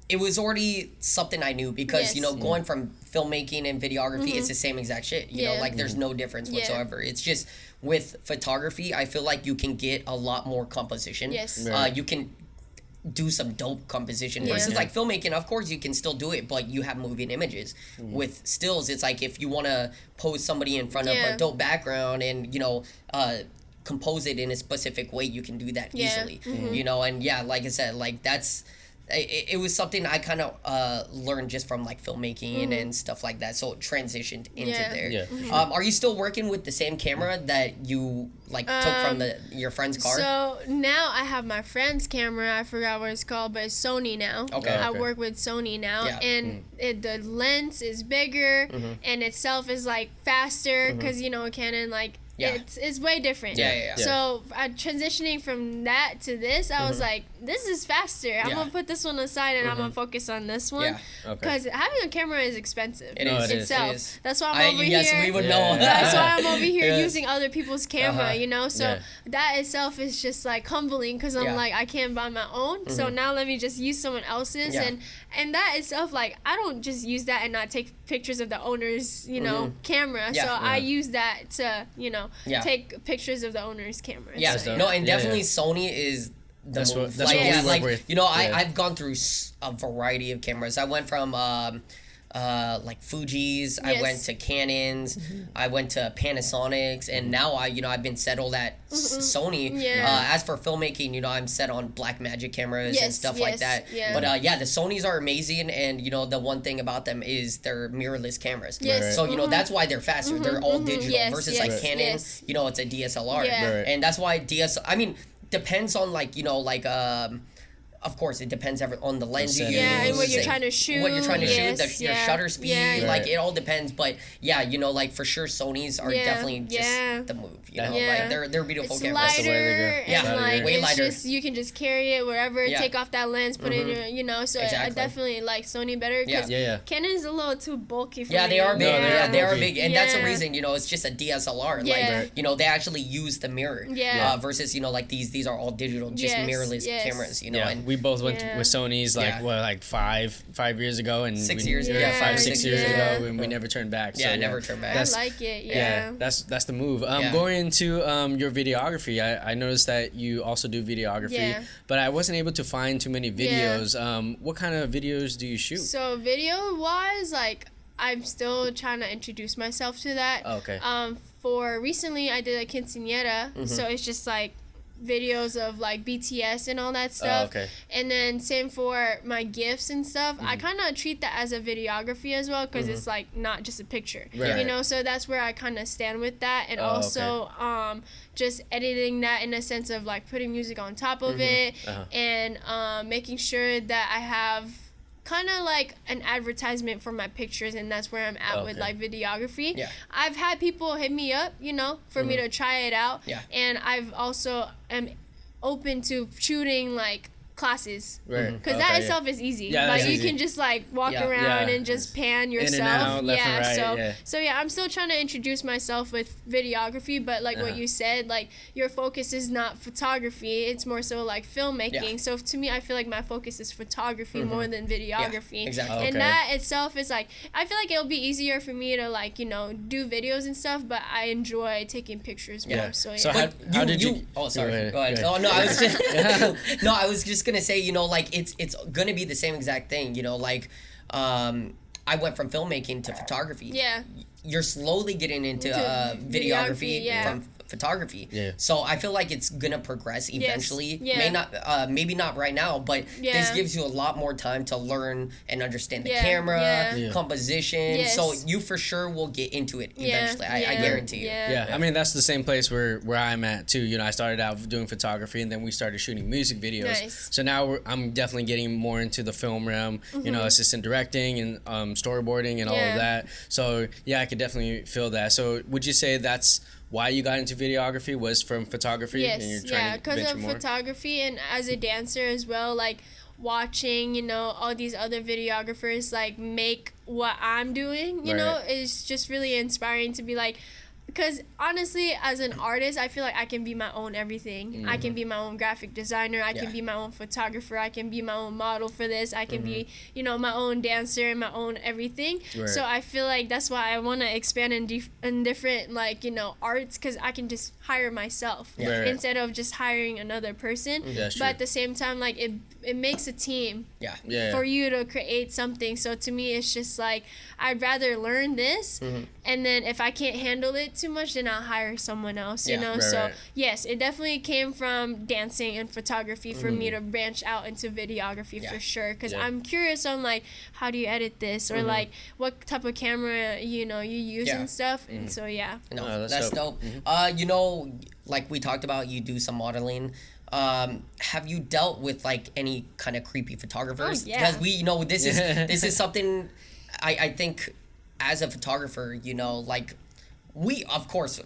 it was already something I knew because you know, going from filmmaking and videography, it's the same exact shit. You know, like there's no difference whatsoever. It's just with photography, I feel like you can get a lot more composition. Yes. You can do some dope composition versus like filmmaking. Of course you can still do it, but you have moving images. With stills, it's like if you want to pose somebody in front of a dope background and you know compose it in a specific way, you can do that easily. You know, and yeah, like I said, like that's it was something I kind of learned just from like filmmaking and stuff like that, so it transitioned into there. Are you still working with the same camera that you like took from your friend's car? So now I have my friend's camera. I forgot what it's called, but it's Sony now. I work with Sony now, and the lens is bigger and itself is like faster because you know Canon like it's way different. So transitioning from that to this, I was like, this is faster. I'm gonna put this one aside and I'm gonna focus on this one because having a camera is expensive itself. That's why I'm over here. Yes, we would know. That's why I'm over here using other people's camera. You know, so that itself is just like humbling because I'm like, I can't buy my own. So now let me just use someone else's, and that itself, like I don't just use that and not take pictures of the owner's camera. So I use that to take pictures of the owner's camera. No, and definitely Sony is the move. That's what we work with. You know, I've gone through a variety of cameras. I went from like Fuji's, I went to Canons, I went to Panasonics, and now I've been settled at Sony. As for filmmaking, you know, I'm set on Blackmagic cameras and stuff like that. But the Sonys are amazing, and you know, the one thing about them is they're mirrorless cameras. So you know, that's why they're faster. They're all digital versus like Canon. You know, it's a DSLR, and that's why I mean, depends on like, you know, like of course, it depends on the lens you use. And what you're trying to shoot. What you're trying to shoot, your shutter speed, like it all depends. But yeah, you know, like for sure, Sonys are definitely just the move. You know, like they're beautiful cameras. It's lighter, and like way it's lighter. just you can just carry it wherever. Take off that lens, put it in your, you know. So I definitely like Sony better because Canon's a little too bulky for me. They are big. They are big, and that's the reason. You know, it's just a DSLR. Like you know, they actually use the mirror. Versus, you know, like these are all digital, just mirrorless cameras. You know, and we both went with Sony's like like 5 years ago and 6 years ago. 5-6 years ago, and we never turned back. So never turned back. I like it. That's the move. Going into your videography, I noticed that you also do videography, but I wasn't able to find too many videos. What kind of videos do you shoot? So video wise, like I'm still trying to introduce myself to that. For recently I did a quinceañera, so it's just like videos of like BTS and all that stuff. And then same for my gifts and stuff. I kind of treat that as a videography as well because it's like not just a picture, you know, so that's where I kind of stand with that. And also just editing that in a sense of like putting music on top of it and making sure that I have kind of like an advertisement for my pictures, and that's where I'm at with like videography. I've had people hit me up, you know, for me to try it out, and I've also am open to shooting like classes because that itself is easy. Like you can just like walk around and just pan yourself. In and out, left and right, so I'm still trying to introduce myself with videography, but like what you said, like your focus is not photography, it's more so like filmmaking. So to me, I feel like my focus is photography more than videography. And that itself is like, I feel like it'll be easier for me to like, you know, do videos and stuff, but I enjoy taking pictures more. So how did you oh, sorry, go ahead. Oh no, I was just no, I was just gonna say, you know, like it's gonna be the same exact thing, you know, like I went from filmmaking to photography. You're slowly getting into videography from photography. Yeah. So I feel like it's gonna progress eventually. Yeah. May not, maybe not right now, but this Yeah. gives you a lot more time to learn and understand the Yeah. camera, Yeah. composition. Yes. So you for sure will get into it eventually. I guarantee you. Yeah, I mean that's the same place where I'm at too. You know, I started out doing photography, and then we started shooting music videos. Nice. So now I'm definitely getting more into the film realm. You know, assistant directing and storyboarding and all of that. So yeah, I could definitely feel that. So would you say that's why you got into videography was from photography? And you're Yes, trying yeah, to because venture of more? photography and as a dancer as well, like watching, you know, all these other videographers like make what I'm doing, you know, is just really inspiring to be like, because honestly, as an artist, I feel like I can be my own everything. I can be my own graphic designer. I can be my own photographer. I can be my own model for this. I can be, you know, my own dancer and my own everything. Right. So I feel like that's why I want to expand in different, like, you know, arts, because I can just hire myself Right. instead of just hiring another person. That's But true. at the same time, like, it makes a team Yeah. for you to create something. So to me, it's just like, I'd rather learn this, and then if I can't handle it too much, then I'll hire someone else, you know? Right, So right. yes, it definitely came from dancing and photography for me to branch out into videography for sure. Because I'm curious on like, how do you edit this? Or like, what type of camera, you know, you use and stuff. And so, yeah. No, Oh, that's that's dope. dope. You know, like we talked about, you do some modeling. Have you dealt with like any kind of creepy photographers? Oh, yeah. Because we, you know, this is something I think as a photographer, you know, like we of course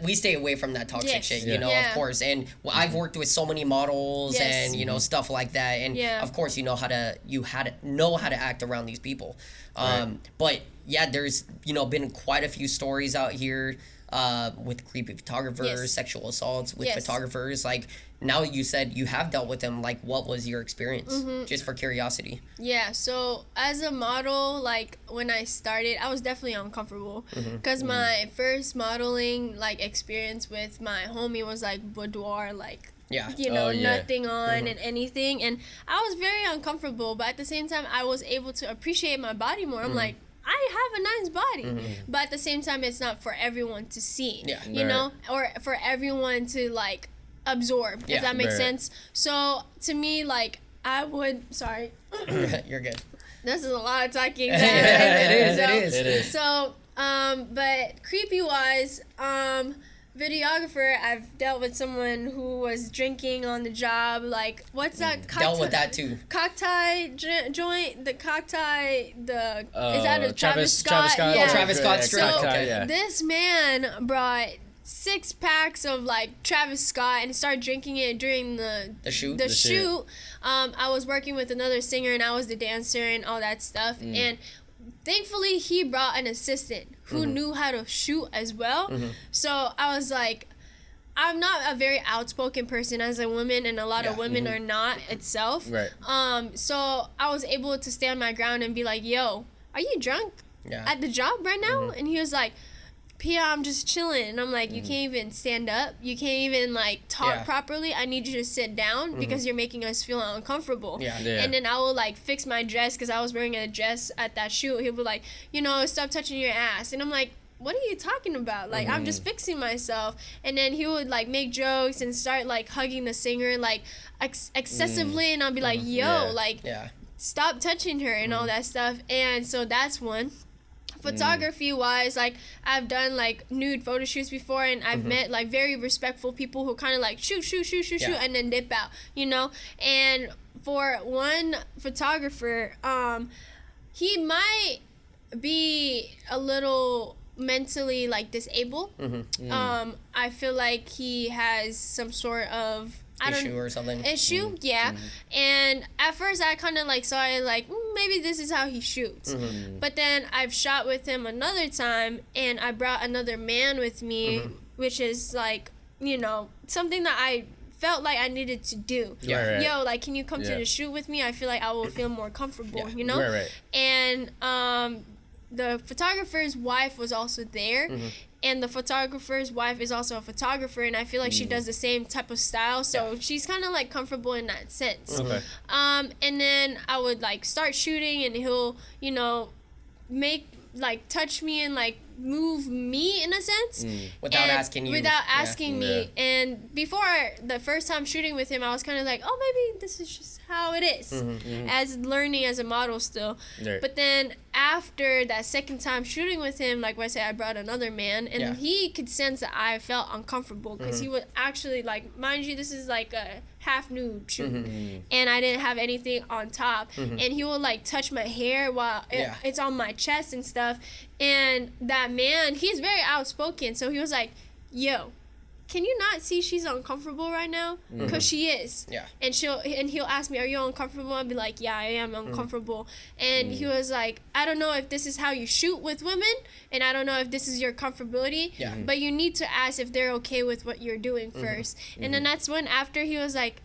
we stay away from that toxic Yes. shit, Yeah. you know, Yeah. of course. And I've worked with so many models Yes. and you know stuff like that, and Yeah. of course you know how to act around these people. But yeah, there's you know been quite a few stories out here with creepy photographers, Yes. sexual assaults with Yes. photographers. Like now you said you have dealt with them. Like what was your experience? Just for curiosity. Yeah, so as a model, like when I started, I was definitely uncomfortable because my first modeling like experience with my homie was like boudoir, like Yeah. you know, Oh, yeah. nothing on and anything, and I was very uncomfortable. But at the same time, I was able to appreciate my body more. I'm like, I have a nice body, but at the same time, it's not for everyone to see. Yeah. You know, or for everyone to like absorb, Yeah. if that makes Right. sense. So to me, like I would, sorry. You're good. This is a lot of talking. It is. It is. So, but creepy wise, videographer, I've dealt with someone who was drinking on the job. Like, what's that? Dealt with that too. Cocktie joint. The cocktie. The is that a Travis Scott? Scott? Yeah. Oh, Travis Scott strip. So Okay. Yeah. this man brought 6 packs of like Travis Scott and started drinking it during the shoot? The The shoot. shoot. I was working with another singer and I was the dancer and all that stuff. And thankfully he brought an assistant who knew how to shoot as well. So I was like, I'm not a very outspoken person as a woman, and a lot of Yeah. women are not itself. Right. So I was able to stand my ground and be like, yo, are you drunk Yeah. at the job right now? And he was like, Pia, I'm just chilling. And I'm like, you can't even stand up. You can't even like talk Yeah. properly. I need you to sit down because you're making us feel uncomfortable. Yeah. Yeah. And then I will like fix my dress because I was wearing a dress at that shoot. He'll be like, you know, stop touching your ass. And I'm like, what are you talking about? Like, I'm just fixing myself. And then he would like make jokes and start like hugging the singer like excessively. And I'll be like, yo, Yeah. like, Yeah. stop touching her and all that stuff. And so that's one. Photography wise, like I've done like nude photo shoots before, and I've met like very respectful people who kind of like shoot Yeah. and then dip out, you know. And for one photographer, he might be a little mentally like disabled. I feel like he has some sort of Issue or something. issue, yeah. And at first I kind of like saw it like maybe this is how he shoots. But then I've shot with him another time, and I brought another man with me, which is like, you know, something that I felt like I needed to do. Yeah. Right. Yo, like, can you come to Yeah. the shoot with me? I feel like I will feel more comfortable, Yeah. you know? Right. And the photographer's wife was also there, and the photographer's wife is also a photographer, and I feel like she does the same type of style, so she's kind of like comfortable in that sense. Okay. And then I would like start shooting, and he'll, you know, make like touch me and like move me in a sense Without asking you. without asking me. Yeah. And before the first time shooting with him, I was kind of like, oh, maybe this is just how it is, as learning as a model still. Right. But then after that second time shooting with him, like what I said, I brought another man, and he could sense that I felt uncomfortable because he would actually, like, mind you, this is like a half nude shoot, and I didn't have anything on top, and he would like touch my hair while it's on my chest and stuff. And that man, he's very outspoken, so he was like, yo, can you not see she's uncomfortable right now? Because she is. Yeah. And he'll ask me, are you uncomfortable? I'll be like, yeah, I am uncomfortable. And he was like, I don't know if this is how you shoot with women, and I don't know if this is your comfortability, but you need to ask if they're okay with what you're doing first. And then that's when, after, he was like,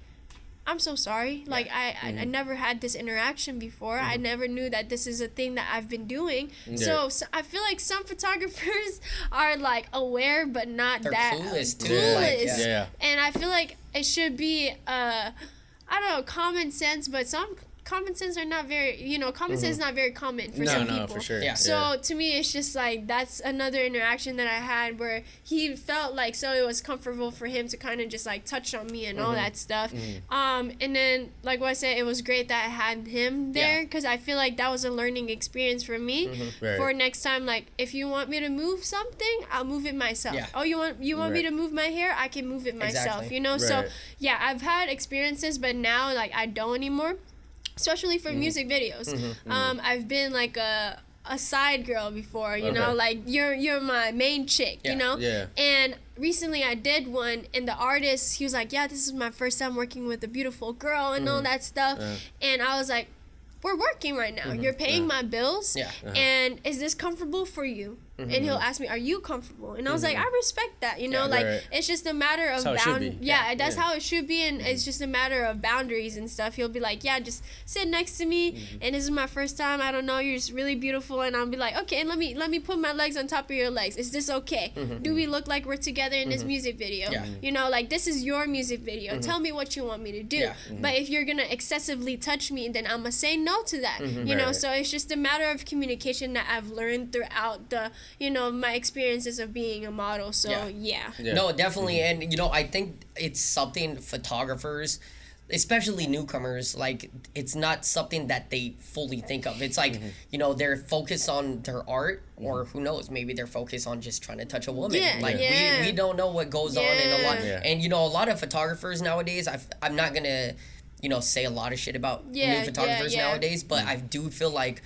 I'm so sorry. Like, I never had this interaction before. I never knew that this is a thing that I've been doing. So I feel like some photographers are like aware, but not They're that clueless too. clueless. And I feel like it should be, I don't know, common sense, but some common sense are not very, common sense is not very common for some people. No, for sure. Yeah. So to me, it's just like, that's another interaction that I had where he felt like, so it was comfortable for him to kind of just like touch on me and all that stuff. And then, like what I said, it was great that I had him there, because I feel like that was a learning experience for me. Right. For next time, like, if you want me to move something, I'll move it myself. Yeah. Oh, you want me to move my hair? I can move it myself. Exactly. So Right. yeah, I've had experiences, but now, like, I don't anymore. Especially for music videos. I've been like a side girl before, you know, like you're my main chick, you know? Yeah. And recently I did one, and the artist, he was like, yeah, this is my first time working with a beautiful girl and all that stuff. And I was like, we're working right now. You're paying my bills. Yeah. And is this comfortable for you? And he'll ask me, are you comfortable? And I was like, I respect that, you know, like, right. it's just a matter of That's how it should be. Yeah, that's how it should be, and it's just a matter of boundaries and stuff. He'll be like, yeah, just sit next to me, and this is my first time, I don't know, you're just really beautiful, and I'll be like, okay, and let me put my legs on top of your legs. Is this okay? Do we look like we're together in this music video? Yeah. You know, like, this is your music video. Tell me what you want me to do. Yeah. But if you're gonna excessively touch me, then I'm gonna say no to that. You know, Right. so it's just a matter of communication that I've learned throughout the, my experiences of being a model. So yeah. No, definitely. And I think it's something photographers, especially newcomers, like, it's not something that they fully think of. It's like, they're focused on their art, or who knows, maybe they're focused on just trying to touch a woman. Like, we don't know what goes on in a lot. And a lot of photographers nowadays, I'm not gonna say a lot of shit about new photographers nowadays, but I do feel like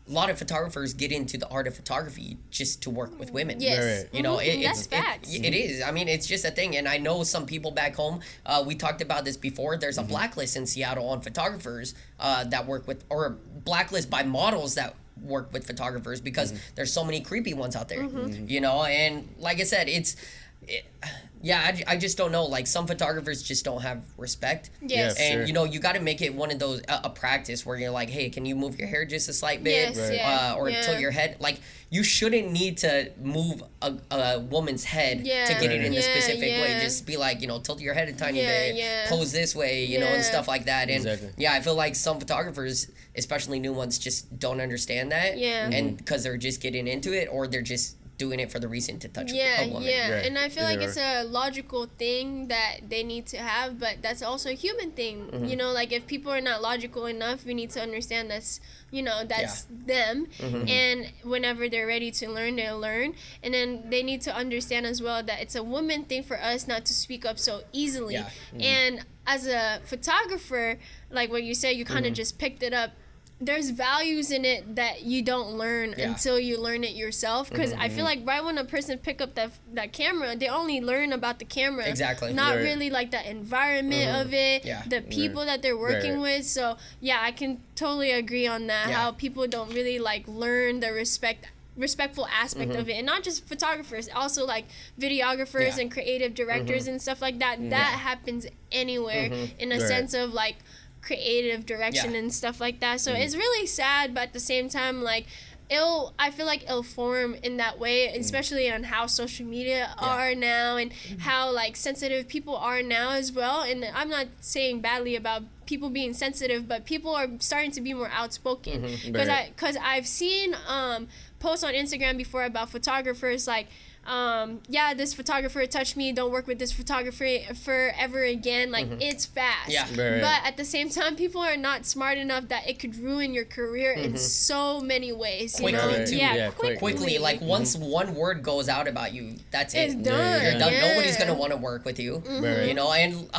a lot of photographers get into the art of photography just to work with women. Yes. Right. That's facts. It is. I mean, it's just a thing. And I know some people back home, we talked about this before, there's a blacklist in Seattle on photographers that work with, or blacklist by models that work with photographers, because there's so many creepy ones out there, and like I said, I just don't know. Like, some photographers just don't have respect. Yes. Yeah, And sure. you got to make it one of those a practice where you're like, hey, can you move your hair just a slight bit, Yes, or tilt your head? Like, you shouldn't need to move a woman's head to get it in a specific way. Just be like, tilt your head a tiny bit, pose this way, and stuff like that. And I feel like some photographers, especially new ones, just don't understand that. And because they're just getting into it, or they're just doing it for the reason to touch a woman. Right. And I feel like it's a logical thing that they need to have, but that's also a human thing. Like, if people are not logical enough, we need to understand that's them. And whenever they're ready to learn, they'll learn. And then they need to understand as well that it's a woman thing for us not to speak up so easily. And as a photographer, like what you said, you kind of just picked it up. There's values in it that you don't learn until you learn it yourself. Because I feel like right when a person pick up that camera, they only learn about the camera. Exactly. Not really like the environment of it, the people that they're working with. So yeah, I can totally agree on that. How people don't really like learn the respectful aspect of it, and not just photographers, also like videographers and creative directors and stuff like that. That happens anywhere in a sense of like creative direction and stuff like that. So it's really sad, but at the same time, like, I feel like it'll form in that way, especially on how social media are now, and how like sensitive people are now as well. And I'm not saying badly about people being sensitive, but people are starting to be more outspoken, because I've seen posts on Instagram before about photographers like, this photographer touched me, don't work with this photographer forever again. Like, it's fast. Yeah. But at the same time, people are not smart enough that it could ruin your career in so many ways. Quickly, too. Quickly. Like, once one word goes out about you, that's it's it. done. You're done. Nobody's going to want to work with you. Right. And,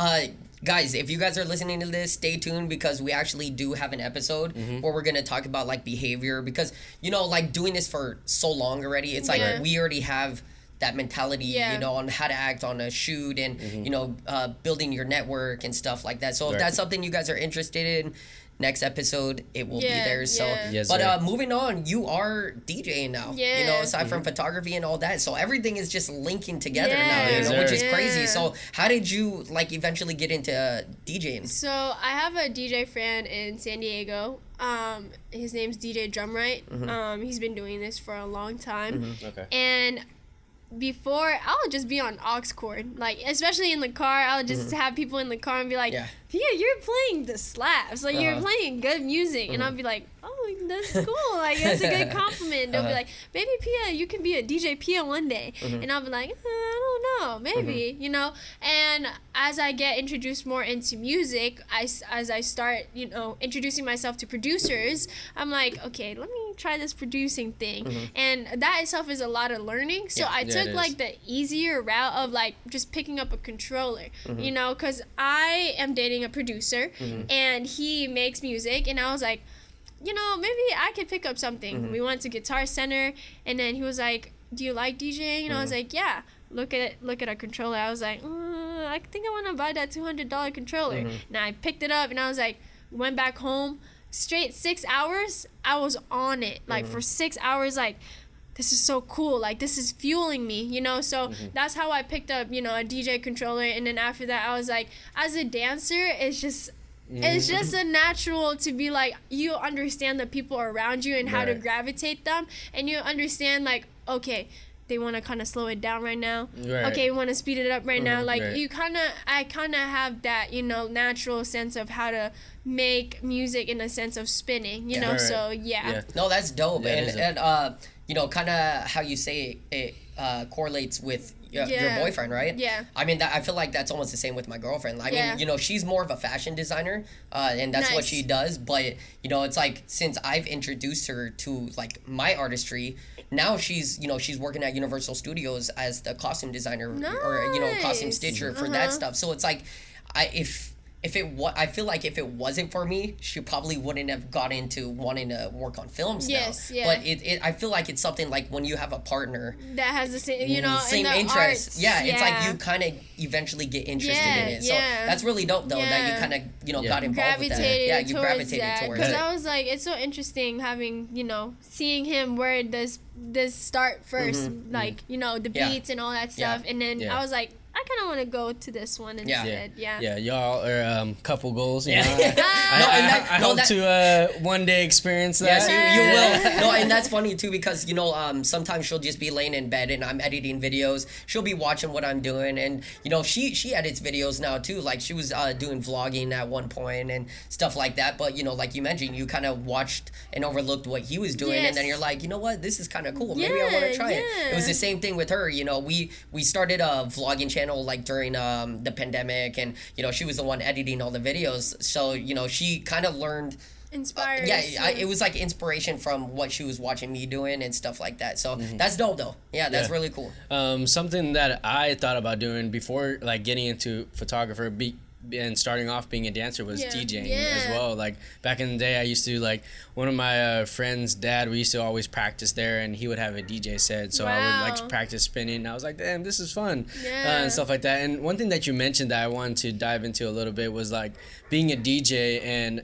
guys, if you guys are listening to this, stay tuned, because we actually do have an episode where we're going to talk about, like, behavior. Because, like, doing this for so long already, it's like we already have that mentality, on how to act on a shoot, and building your network and stuff like that. So if that's something you guys are interested in, next episode it will be there. So Yes, but moving on, you are DJing now, aside from Mm-hmm. photography and all that, so everything is just linking together now, Yes, which is sir. crazy. So how did you like eventually get into DJing? So I have a DJ friend in San Diego. His name's DJ Drumright. He's been doing this for a long time. Okay. And before, I'll just be on aux cord, like, especially in the car. I'll just have people in the car and be like, Pia, you're playing the slaps, like, you're playing good music. And I'll be like, oh, that's cool, like, that's a good compliment. They'll be like, maybe Pia, you can be a DJ Pia one day. And I'll be like, I don't know, maybe, and as I get introduced more into music, as I start, introducing myself to producers, I'm like, okay, let me try this producing thing. And that itself is a lot of learning. So I took like the easier route of like just picking up a controller, because I am dating a producer and he makes music, and I was like, maybe I could pick up something. We went to Guitar Center, and then he was like, do you like DJing? And I was like, yeah. Look at a controller. I was like, I think I want to buy that $200 controller. And I picked it up, and I was like, went back home. Straight 6 hours, I was on it. Like, for 6 hours, like, this is so cool. Like, this is fueling me, So that's how I picked up, a DJ controller. And then after that, I was like, as a dancer, it's just a natural to be like, you understand the people around you and how to gravitate them. And you understand, like, okay, they want to kind of slow it down right now. Okay, we want to speed it up right now. Like, I kind of have that, natural sense of how to make music in a sense of spinning, so No, that's dope. That And kind of how you say it correlates with your boyfriend, right? Yeah. I mean, I feel like that's almost the same with my girlfriend. I mean, she's more of a fashion designer, and that's what she does. But, it's like, since I've introduced her to, like, my artistry, now she's working at Universal Studios as the costume designer or, costume stitcher for that stuff. So it's like, I feel like if it wasn't for me, she probably wouldn't have got into wanting to work on films now. But I feel like it's something like when you have a partner that has the same, same in the interest. arts. It's like you kind of eventually get interested in it. So that's really dope, though, that you kind of got involved with that. Yeah, you gravitated towards it. Because I was like, it's so interesting having seeing him where this start first, like the beats and all that stuff, and then I was like, I kind of want to go to this one instead. Yeah, y'all are couple goals. I hope to one day experience that. Yes, you will. No, and that's funny too, because sometimes she'll just be laying in bed and I'm editing videos. She'll be watching what I'm doing, and she edits videos now too. Like, she was doing vlogging at one point and stuff like that. But like you mentioned, you kind of watched and overlooked what he was doing, and then you're like, what, this is kind of cool. Maybe I want to try it. It was the same thing with her. We started a vlogging channel like during the pandemic, and she was the one editing all the videos, so she kind of learned inspired. It was like inspiration from what she was watching me doing and stuff like that. So that's dope, though. That's really cool. Something that I thought about doing before, like, getting into photographer and starting off being a dancer was DJing as well. Like, back in the day, I used to, like, one of my friends' dad, we used to always practice there, and he would have a DJ set, so I would like to practice spinning, and I was like, damn, this is fun, and stuff like that. And one thing that you mentioned that I wanted to dive into a little bit was, like, being a DJ. And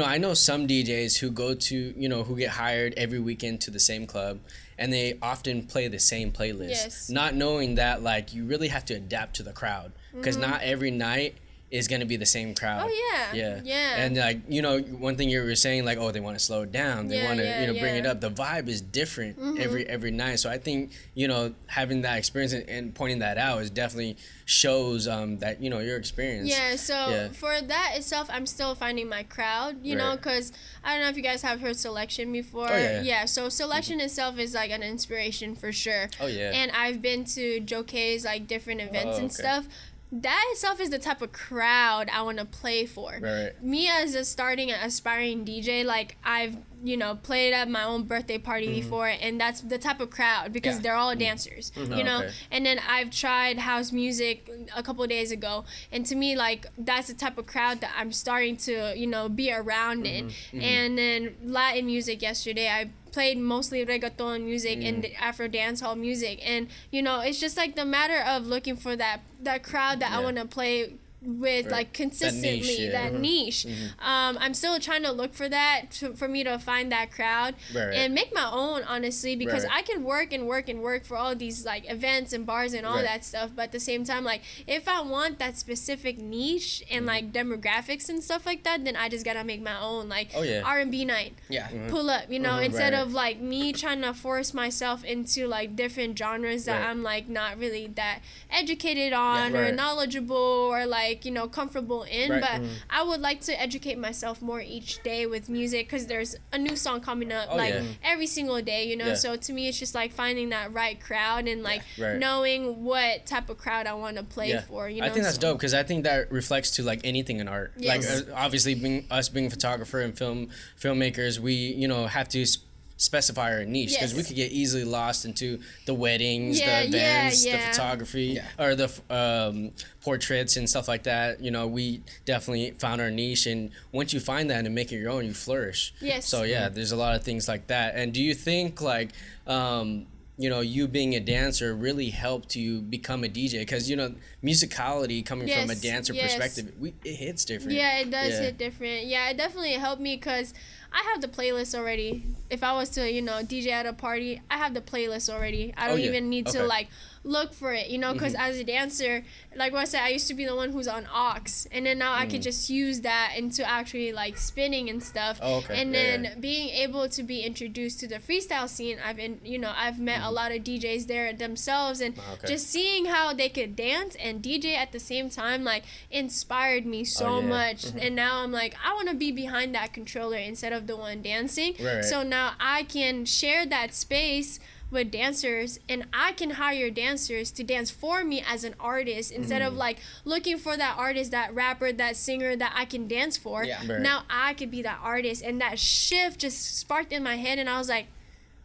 I know some DJs who go to, who get hired every weekend to the same club, and they often play the same playlist, not knowing that, like, you really have to adapt to the crowd, because not every night is going to be the same crowd. Oh yeah. And like, you know, one thing you were saying, like, oh, they want to slow it down, they want to, you know, bring it up. The vibe is different every night. So I think, you know, having that experience and pointing that out is definitely shows that, you know, your experience. Yeah, so for that itself, I'm still finding my crowd, you know, because I don't know if you guys have heard Selection before. Yeah, so Selection itself is like an inspiration for sure. And I've been to Jokei's like different events and stuff. That itself is the type of crowd I want to play for. Me as a starting aspiring DJ, like I've, you know, played at my own birthday party before, and that's the type of crowd because they're all dancers, you know. And then I've tried house music a couple of days ago, and to me, like that's the type of crowd that I'm starting to, you know, be around in. And then Latin music yesterday, I played mostly reggaeton music and Afro dancehall music, and you know, it's just like the matter of looking for that crowd that I want to play with, like consistently, that niche. I'm still trying to look for that for me to find that crowd and make my own, honestly, because I can work and work and work for all these like events and bars and all that stuff, but at the same time, like if I want that specific niche and like demographics and stuff like that, then I just gotta make my own, like R&B night, pull up, you know, instead of like me trying to force myself into like different genres that I'm like not really that educated on or knowledgeable or like, you know, comfortable in, but I would like to educate myself more each day with music, because there's a new song coming up every single day, you know. So to me, it's just like finding that right crowd and like knowing what type of crowd I want to play for, you know. I think that's dope, because I think that reflects to like anything in art. Like obviously being a photographer and filmmakers, we, you know, have to specify our niche, because we could get easily lost into the weddings, the events, the photography, or the portraits and stuff like that. You know, we definitely found our niche, and once you find that and make it your own, you flourish. So there's a lot of things like that. And do you think like you know, you being a dancer really helped you become a DJ? Because, you know, musicality coming from a dancer perspective, it hits different. Yeah, it does hit different. Yeah, it definitely helped me, because I have the playlist already. If I was to, you know, DJ at a party, I have the playlist already. I don't even need to like look for it, you know, because as a dancer, like what I said, I used to be the one who's on aux, and then now I could just use that into actually like spinning and stuff. And then being able to be introduced to the freestyle scene, I've met a lot of DJs there themselves, and just seeing how they could dance and DJ at the same time, like inspired me so much. And now I'm like, I want to be behind that controller instead of the one dancing. So now I can share that space with dancers, and I can hire dancers to dance for me as an artist, instead of like looking for that artist, that rapper, that singer that I can dance for. Now I could be that artist, and that shift just sparked in my head, and I was like,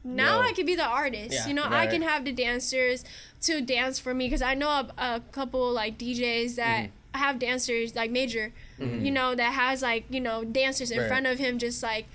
now I could be the artist. You know, I can have the dancers to dance for me, because I know a couple like DJs that have dancers like Major, you know, that has like, you know, dancers in front of him just like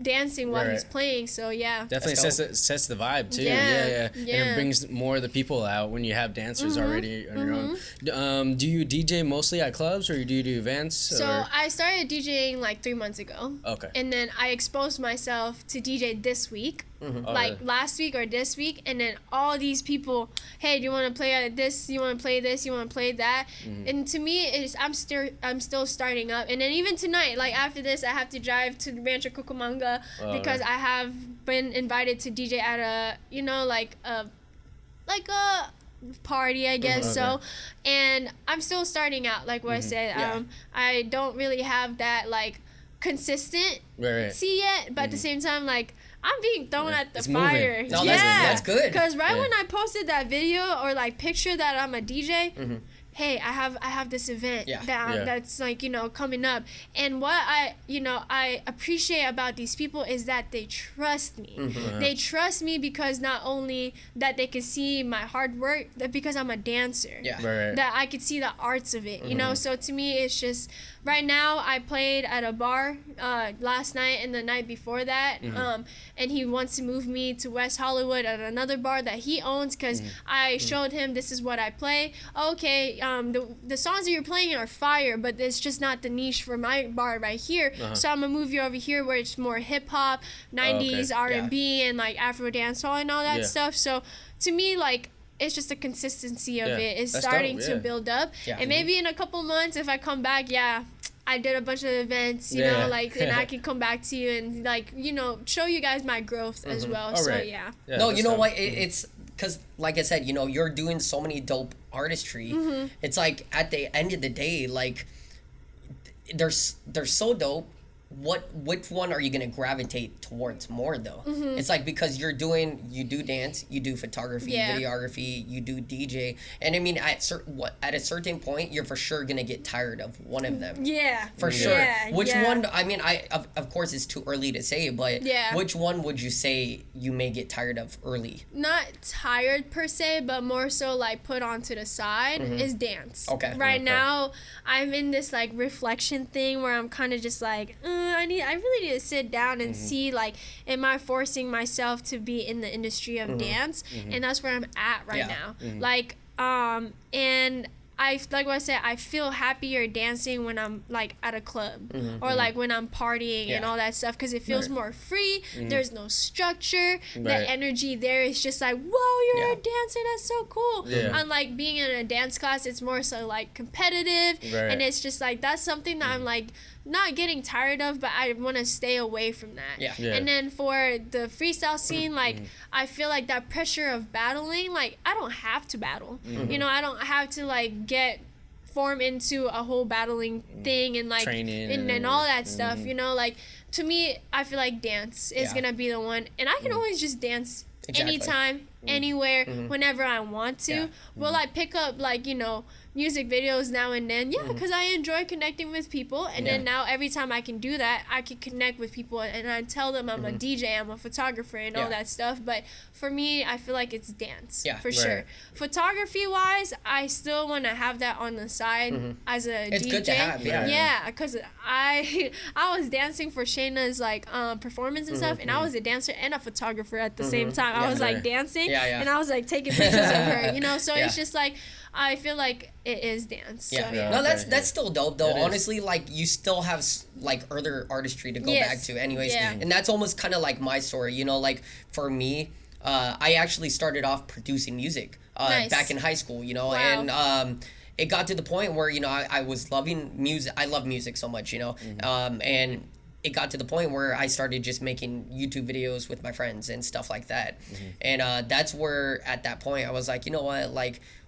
dancing while he's playing. So definitely sets the vibe too. And it brings more of the people out when you have dancers already on your own. Do you DJ mostly at clubs, or do you do events? So I started DJing like 3 months ago, and then I exposed myself to DJ this week, like last week or this week, and then all these people, hey, do you want to play this, you want to play this, you want to play that, and to me I'm still starting up. And then even tonight, like after this, I have to drive to Rancho Cucamonga, because I have been invited to DJ at a, you know, like a party, I guess. So, and I'm still starting out, like what I said. I don't really have that like consistent see yet, but at the same time, like I'm being thrown at the fire. No, that's good. Because when I posted that video or like picture that I'm a DJ, hey, I have this event that's like, you know, coming up. And what I appreciate about these people is that they trust me. They trust me because not only that they can see my hard work, that because I'm a dancer, that I could see the arts of it, you know. So to me, it's just, right now I played at a bar last night and the night before that, and he wants to move me to West Hollywood at another bar that he owns, because I showed him this is what I play. Okay, the songs that you're playing are fire, but it's just not the niche for my bar right here. So I'm gonna move you over here where it's more hip hop, 90s R&B, and like Afro dancehall and all that stuff. So to me, like, it's just the consistency of Yeah, it is that's starting dope, to yeah. build up. Yeah. And maybe in a couple months, if I come back, I did a bunch of events, you Yeah. know, like, and I can come back to you and, like, you know, show you guys my growth as well. All So, right. yeah. Yeah, No, that's you know dope. what? It's because, like I said, you know, you're doing so many dope artistry. It's like at the end of the day, like they're so dope. Which one are you gonna gravitate towards more though? It's like because you do dance, you do photography, Yeah. videography, you do DJ, and I mean at a certain point you're for sure gonna get tired of one of them. Yeah. For sure. Yeah, Which yeah. one? I mean, of course it's too early to say, but Yeah. which one would you say you may get tired of early? Not tired per se, but more so like put onto the side is dance. Okay. Right Okay. now, I'm in this like reflection thing where I'm kind of just like, I really need to sit down and see like, am I forcing myself to be in the industry of dance? And that's where I'm at right Yeah. now. Like, and like what I said, I feel happier dancing when I'm like at a club or like when I'm partying and Yeah. all that stuff because it feels Right. more free. There's no structure. The Right. energy there is just like, whoa, you're Yeah. dancing. That's so cool. Yeah. Unlike being in a dance class, it's more so like competitive, Right. and it's just like that's something that I'm like not getting tired of, but I want to stay away from that. Yeah. Yeah. And then for the freestyle scene, like I feel like that pressure of battling, like I don't have to battle. You know, I don't have to like form into a whole battling thing and like Training and all that stuff. You know, like to me, I feel like dance is Yeah. gonna be the one, and I can always just dance Exactly. anytime, anywhere, whenever I want to. Yeah. Will I pick up like, you know, music videos now and then? Yeah, because I enjoy connecting with people, and then now every time I can do that, I can connect with people and I tell them I'm a DJ, I'm a photographer, and all Yeah. that stuff. But for me, I feel like it's dance. Yeah. For Right. sure. Photography wise, I still want to have that on the side as a It's DJ. good to have, yeah. Yeah, because I was dancing for Shayna's like performance and stuff, and I was a dancer and a photographer at the same time. I was like Right. dancing, Yeah, yeah. and I was like taking pictures of her, you know. So Yeah. it's just like I feel like it is dance. Yeah. So, Yeah. No, Okay, that's still dope though. It is. Honestly, like you still have like other artistry to go Yes. back to, anyways. Yeah. And that's almost kind of like my story. You know, like for me, I actually started off producing music Nice. back in high school. You know, Wow. and it got to the point where you know I was loving music. I love music so much. You know, and it got to the point where I started just making YouTube videos with my friends and stuff like that. And that's where at that point I was like, you know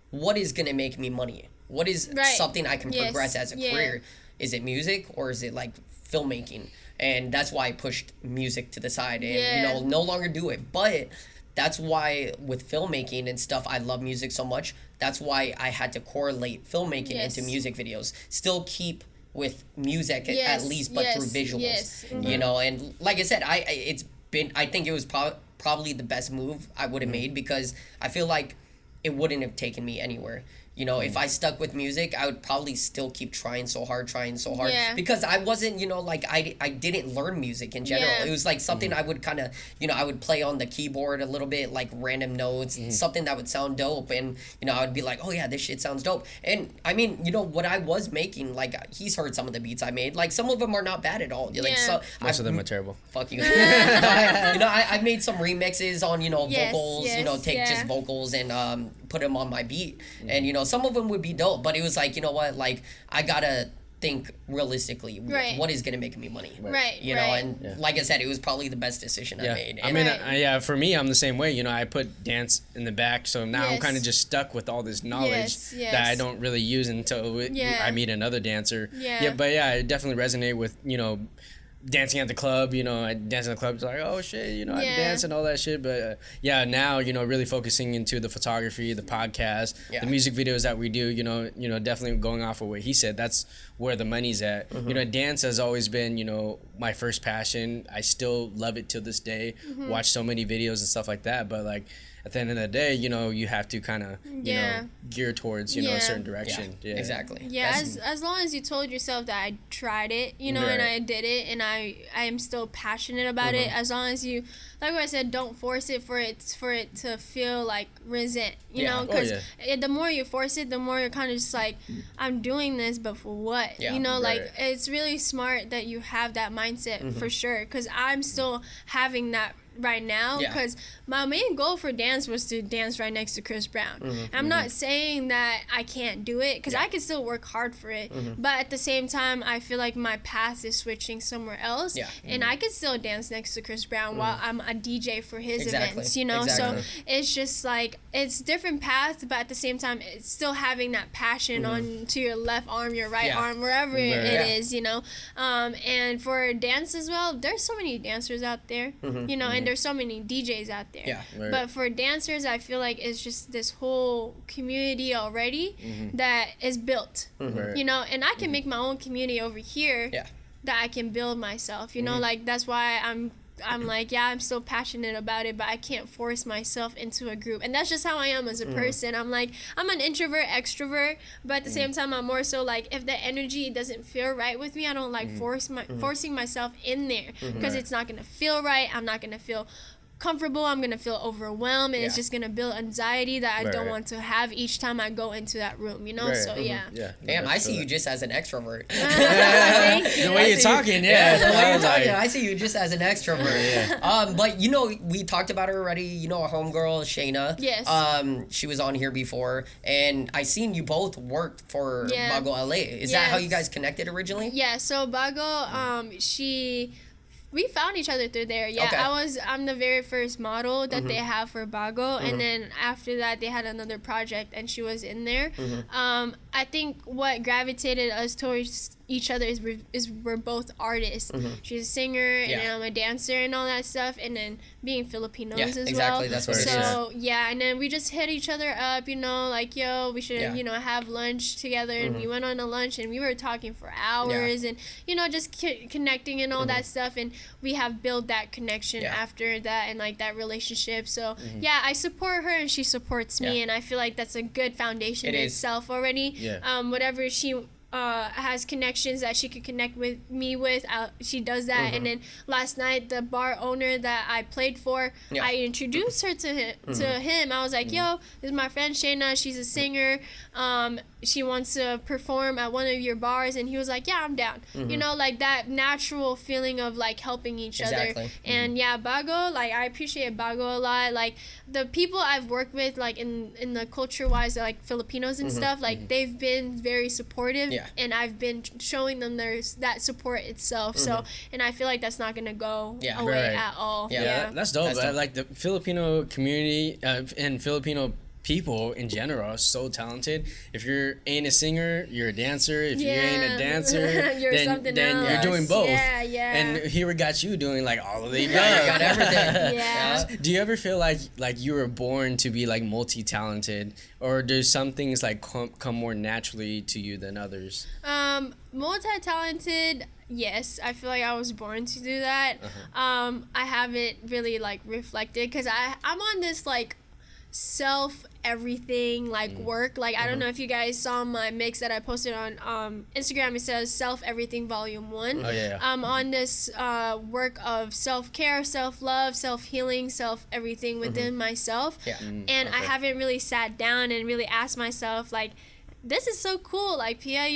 what is gonna make me money? What is Right. something I can Yes. progress as a Yeah. career? Is it music or is it like filmmaking? And that's why I pushed music to the side and Yeah. you know no longer do it. But that's why with filmmaking and stuff, I love music so much. That's why I had to correlate filmmaking Yes. into music videos. Still keep with music Yes, at least, but yes, through visuals. yes. You know, and like I said, I think it was probably the best move I would have made because I feel like it wouldn't have taken me anywhere. You know, if I stuck with music, I would probably still keep trying so hard Yeah. because I wasn't, you know, like I didn't learn music in general. Yeah. It was like something I would kind of, you know, I would play on the keyboard a little bit, like random notes, something that would sound dope. And, you know, I would be like, oh yeah, this shit sounds dope. And I mean, you know, what I was making, like he's heard some of the beats I made. Like some of them are not bad at all. Like, Yeah. so Most of them are terrible. fuck you. I made some remixes on, you know, Yes, vocals, you know, yes, take yeah. just vocals and put them on my beat. And, you know, some of them would be dope, but it was like, you know what, like, I gotta think realistically, Right. what is gonna make me money? Right. You know, right. and like I said, it was probably the best decision I made. I And mean, Right. yeah, for me, I'm the same way. You know, I put dance in the back, so now I'm Yes. kind of just stuck with all this knowledge Yes, yes. that I don't really use until Yeah. I meet another dancer. Yeah. But yeah, I definitely resonate with, you know, dancing at the club. You know, I dance in the club, it's like, oh shit, you know, I Yeah. dance and all that shit. But yeah, now, you know, really focusing into the photography, the podcast, Yeah. the music videos that we do. You know, definitely going off of what he said. That's where the money's at. You know, dance has always been, you know, my first passion. I still love it till this day. Watch so many videos and stuff like that. But like at the end of the day, you know, you have to kind of, you Yeah. know, gear towards, you know, a Yeah. certain direction. Yeah. exactly. Yeah, That's- as long as you told yourself that I tried it, you know, and Right. I did it, and I am still passionate about it. As long as you, like what I said, don't force it for it to feel like resent, you Yeah. know, Oh, because yeah. the more you force it, the more you're kind of just like, I'm doing this, but for what? Yeah, you know, like right. it's really smart that you have that mindset for sure, because I'm still having that right now, Yeah. because my main goal for dance was to dance right next to Chris Brown. I'm not saying that I can't do it, because I can still work hard for it, but at the same time I feel like my path is switching somewhere else, and I can still dance next to Chris Brown while I'm a DJ for his events, you know. So it's just like, it's different paths, but at the same time it's still having that passion on to your left arm, your right arm, wherever it is, you know. And for dance as well, there's so many dancers out there, you know, and there's so many DJs out there. But for dancers, I feel like it's just this whole community already that is built, you know, and I can make my own community over here that I can build myself, you know, like that's why I'm like, yeah, I'm so passionate about it, but I can't force myself into a group. And that's just how I am as a person. I'm like, I'm an introvert, extrovert, but at the same time, I'm more so like, if the energy doesn't feel right with me, I don't like forcing myself in there, because it's not going to feel right. I'm not going to feel comfortable. I'm gonna feel overwhelmed, and it's just gonna build anxiety that I don't want to have each time I go into that room, you know. So Damn, I see you just as an extrovert. The way you're talking, I see you just as an extrovert. But you know, we talked about her already. You know, a homegirl, Shayna. Yes. She was on here before, and I seen you both worked for Bago LA. Is that how you guys connected originally? Yeah. So Bago, we found each other through there. I'm the very first model that they have for Bago, and then after that they had another project and she was in there. I think what gravitated us towards each other is we're both artists. She's a singer and I'm a dancer and all that stuff, and then being Filipinos as well. That's what it is. So and then we just hit each other up, you know, like, yo, we should you know, have lunch together, and we went on a lunch and we were talking for hours and, you know, just connecting and all that stuff, and we have built that connection after that, and like that relationship. So I support her and she supports me, and I feel like that's a good foundation in itself already. Whatever she has connections that she could connect with me with, she does that. And then last night, the bar owner that I played for, I introduced her to him. I was like, yo, this is my friend Shayna, she's a singer, she wants to perform at one of your bars, and he was like, yeah, I'm down. You know, like that natural feeling of like helping each other. And Bago, like I appreciate Bago a lot. Like the people I've worked with, like in the culture wise, like Filipinos and stuff, like they've been very supportive, and I've been showing them there's that support itself. So, and I feel like that's not gonna go away at all. That's dope. Like the Filipino community and Filipino people in general are so talented. If you ain't a singer, you're a dancer. If you ain't a dancer, then you're doing both. And here we got you doing like all of the above. You got everything. Do you ever feel like you were born to be like multi-talented, or do some things like come more naturally to you than others? Multi-talented, yes. I feel like I was born to do that. I haven't really like reflected, because I'm on this like self everything like work. Like I don't know if you guys saw my mix that I posted on Instagram. It says Self Everything Volume 1. I'm on this work of self-care, self-love, self-healing, self-everything within myself. And I haven't really sat down and really asked myself like, this is so cool, like Pia,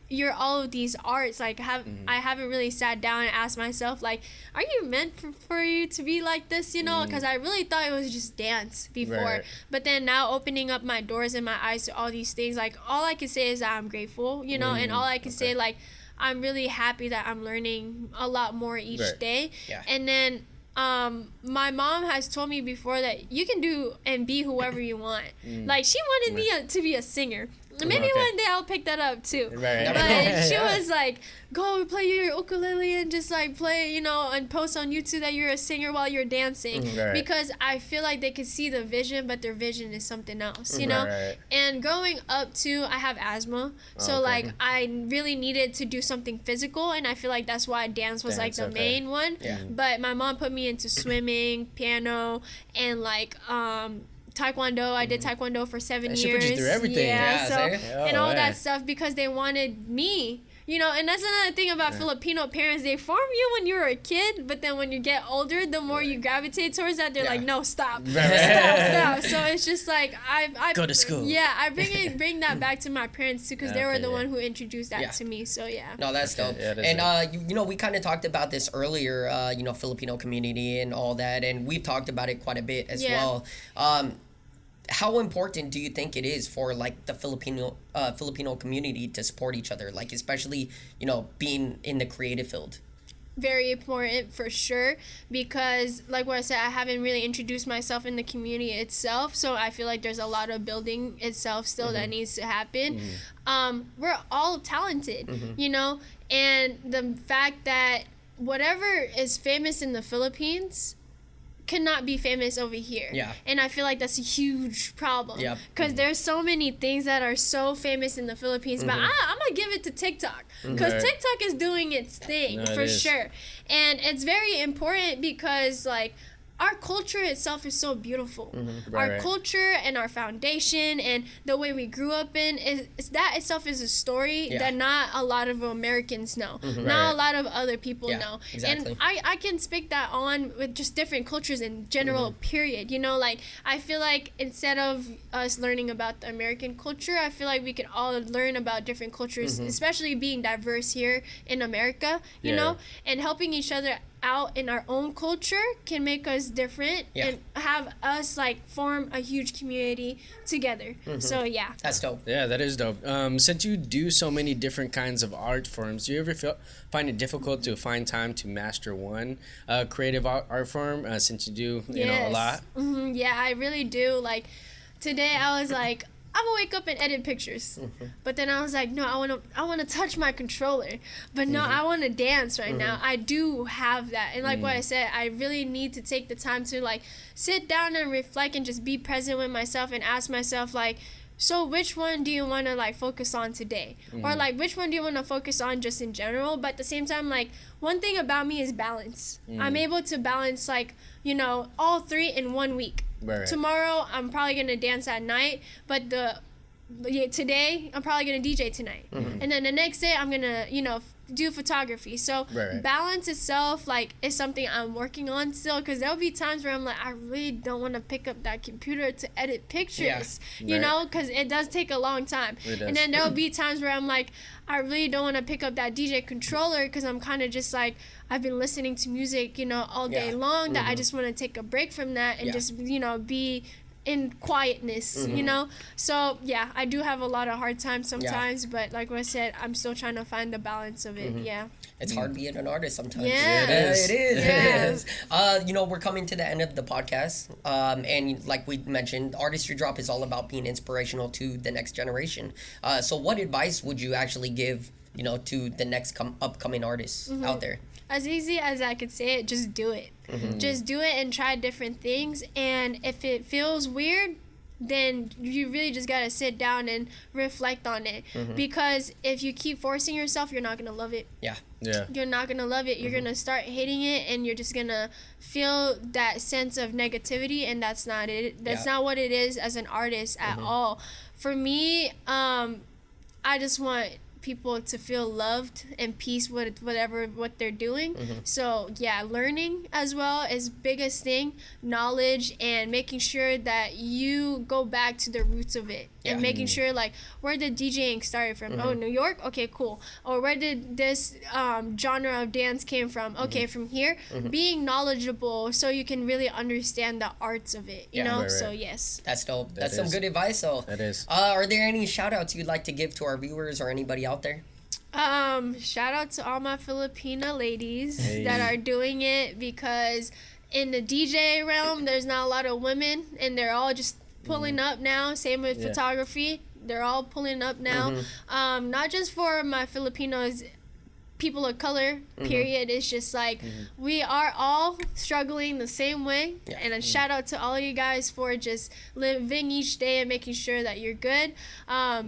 you're all of these arts. Like I haven't really sat down and asked myself like, are you meant for you to be like this, you know? Because I really thought it was just dance before, but then now opening up my doors and my eyes to all these things, like all I can say is that I'm grateful, you know, and all I can say, like, I'm really happy that I'm learning a lot more each day. And then my mom has told me before that you can do and be whoever you want. Like she wanted me to be a singer. Maybe one day I'll pick that up too. But she was like, go play your ukulele and just like play, you know, and post on YouTube that you're a singer while you're dancing. Because I feel like they could see the vision, but their vision is something else, you know? And growing up too, I have asthma. So like I really needed to do something physical, and I feel like that's why dance was like the main one. But my mom put me into swimming, piano, and like Taekwondo. I did Taekwondo for 7 years. She put you through everything. And all that stuff, because they wanted me you know, and that's another thing about Filipino parents. They form you when you were a kid, but then when you get older, the more you gravitate towards that, they're like, no, stop. Stop. So it's just like, I go to school. Yeah, I bring that back to my parents too, because they were the one who introduced that to me. So yeah. No, that's dope. Yeah, and you know, we kind of talked about this earlier. You know, Filipino community and all that, and we've talked about it quite a bit as well. How important do you think it is for like the Filipino community to support each other, like especially, you know, being in the creative field? Very important for sure, because like what I said, I haven't really introduced myself in the community itself, so I feel like there's a lot of building itself still that needs to happen. We're all talented, you know, and the fact that whatever is famous in the Philippines cannot be famous over here. Yeah. And I feel like that's a huge problem. Yep. Because there's so many things that are so famous in the Philippines, but I'm going to give it to TikTok. Because TikTok is doing its thing, for sure. And it's very important because, like, our culture itself is so beautiful. Our culture and our foundation and the way we grew up in, is that itself is a story that not a lot of Americans know. Not a lot of other people know. Exactly. And I can speak that on with just different cultures in general, period. You know, like, I feel like instead of us learning about the American culture, I feel like we could all learn about different cultures, especially being diverse here in America, you know, and helping each other out in our own culture can make us different and have us like form a huge community together. So yeah, that's dope. Yeah, that is dope. Since you do so many different kinds of art forms, do you ever find it difficult to find time to master one creative art form, since you do you know a lot? Yeah, I really do. Like today I was like, I'm gonna wake up and edit pictures, but then I was like, no, I wanna touch my controller, but no, I wanna dance right now. I do have that, and like what I said, I really need to take the time to like sit down and reflect and just be present with myself and ask myself like, so which one do you want to like focus on today, or like which one do you want to focus on just in general? But at the same time, like, one thing about me is balance. I'm able to balance, like, you know, all three in 1 week. Tomorrow I'm probably gonna dance at night, but today I'm probably gonna DJ tonight, and then the next day I'm gonna, you know, do photography. So balance itself, like, is something I'm working on still, because there'll be times where I'm like, I really don't want to pick up that computer to edit pictures, you know, because it does take a long time. And then there'll be times where I'm like, I really don't want to pick up that DJ controller, because I'm kind of just like, I've been listening to music, you know, all day long, that I just want to take a break from that and just, you know, be in quietness, you know? So yeah, I do have a lot of hard times sometimes, but like what I said, I'm still trying to find the balance of it. It's hard being an artist sometimes. Yeah, it is. You know, we're coming to the end of the podcast, and like we mentioned, Artistry Drop is all about being inspirational to the next generation. So what advice would you actually give, you know, to the next upcoming artists out there? As easy as I could say it, just do it. Just do it and try different things. And if it feels weird, then you really just gotta sit down and reflect on it. Because if you keep forcing yourself, you're not gonna love it. You're not gonna love it. You're gonna start hating it, and you're just gonna feel that sense of negativity, and that's not it. That's not what it is as an artist at all. For me, I just want people to feel loved and peace with what they're doing. So yeah, learning as well is biggest thing, knowledge, and making sure that you go back to the roots of it, and making sure like, where did DJing started from? Oh, New York? Okay, cool. Or where did this genre of dance came from? Okay, from here. Being knowledgeable so you can really understand the arts of it, you know? So yes. That's dope. That's some good advice though. That is. Are there any shout outs you'd like to give to our viewers or anybody out there? Shout out to all my Filipina ladies that are doing it, because in the DJ realm, there's not a lot of women, and they're all just pulling up now. Same with photography. They're all pulling up now. Not just for my Filipinos, people of color, period. It's just like, we are all struggling the same way. And a shout out to all you guys for just living each day and making sure that you're good.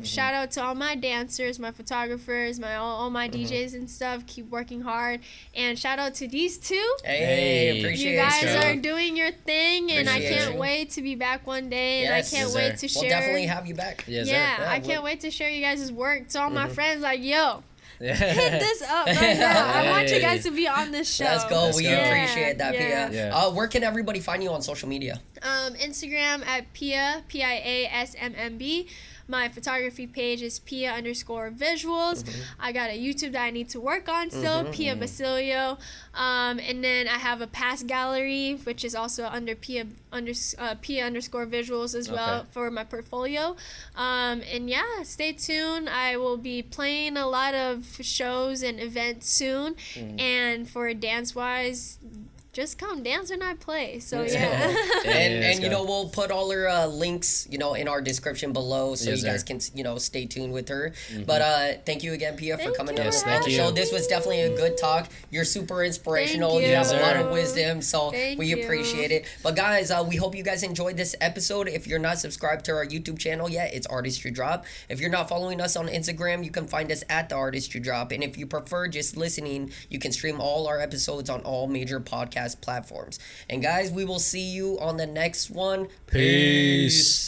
Shout out to all my dancers, my photographers, all my DJs and stuff. Keep working hard. And shout out to these two. Hey, appreciate you guys it. are doing your thing, and I can't wait to be back one day, and I can't wait to share. We'll definitely have you back. I can't wait to share you guys' work to all my friends. Like, yo, hit this up right now. I want you guys to be on this show. Let's go. Let's We go. appreciate that, Yeah. Pia. Yeah. Where can everybody find you on social media? Instagram at Pia, PIASMMB. My photography page is Pia_visuals. I got a YouTube that I need to work on still, Pia Basilio. And then I have a past gallery, which is also under Pia_visuals as well for my portfolio. And yeah, stay tuned. I will be playing a lot of shows and events soon. And for dance-wise, just come dance when I play. So yeah. And you know, we'll put all her links, you know, in our description below, so Yes, you guys sir. can, you know, stay tuned with her. But thank you again, Pia, for Thank coming you on for the having show. me. This was definitely a good talk. You're super inspirational. Thank You have a you. lot of wisdom, so Thank we you. appreciate it. But guys, we hope you guys enjoyed this episode. If you're not subscribed to our YouTube channel yet, it's Artistry Drop. If you're not following us on Instagram, you can find us at the Artistry Drop. And if you prefer just listening, you can stream all our episodes on all major podcast platforms. And guys, we will see you on the next one. Peace.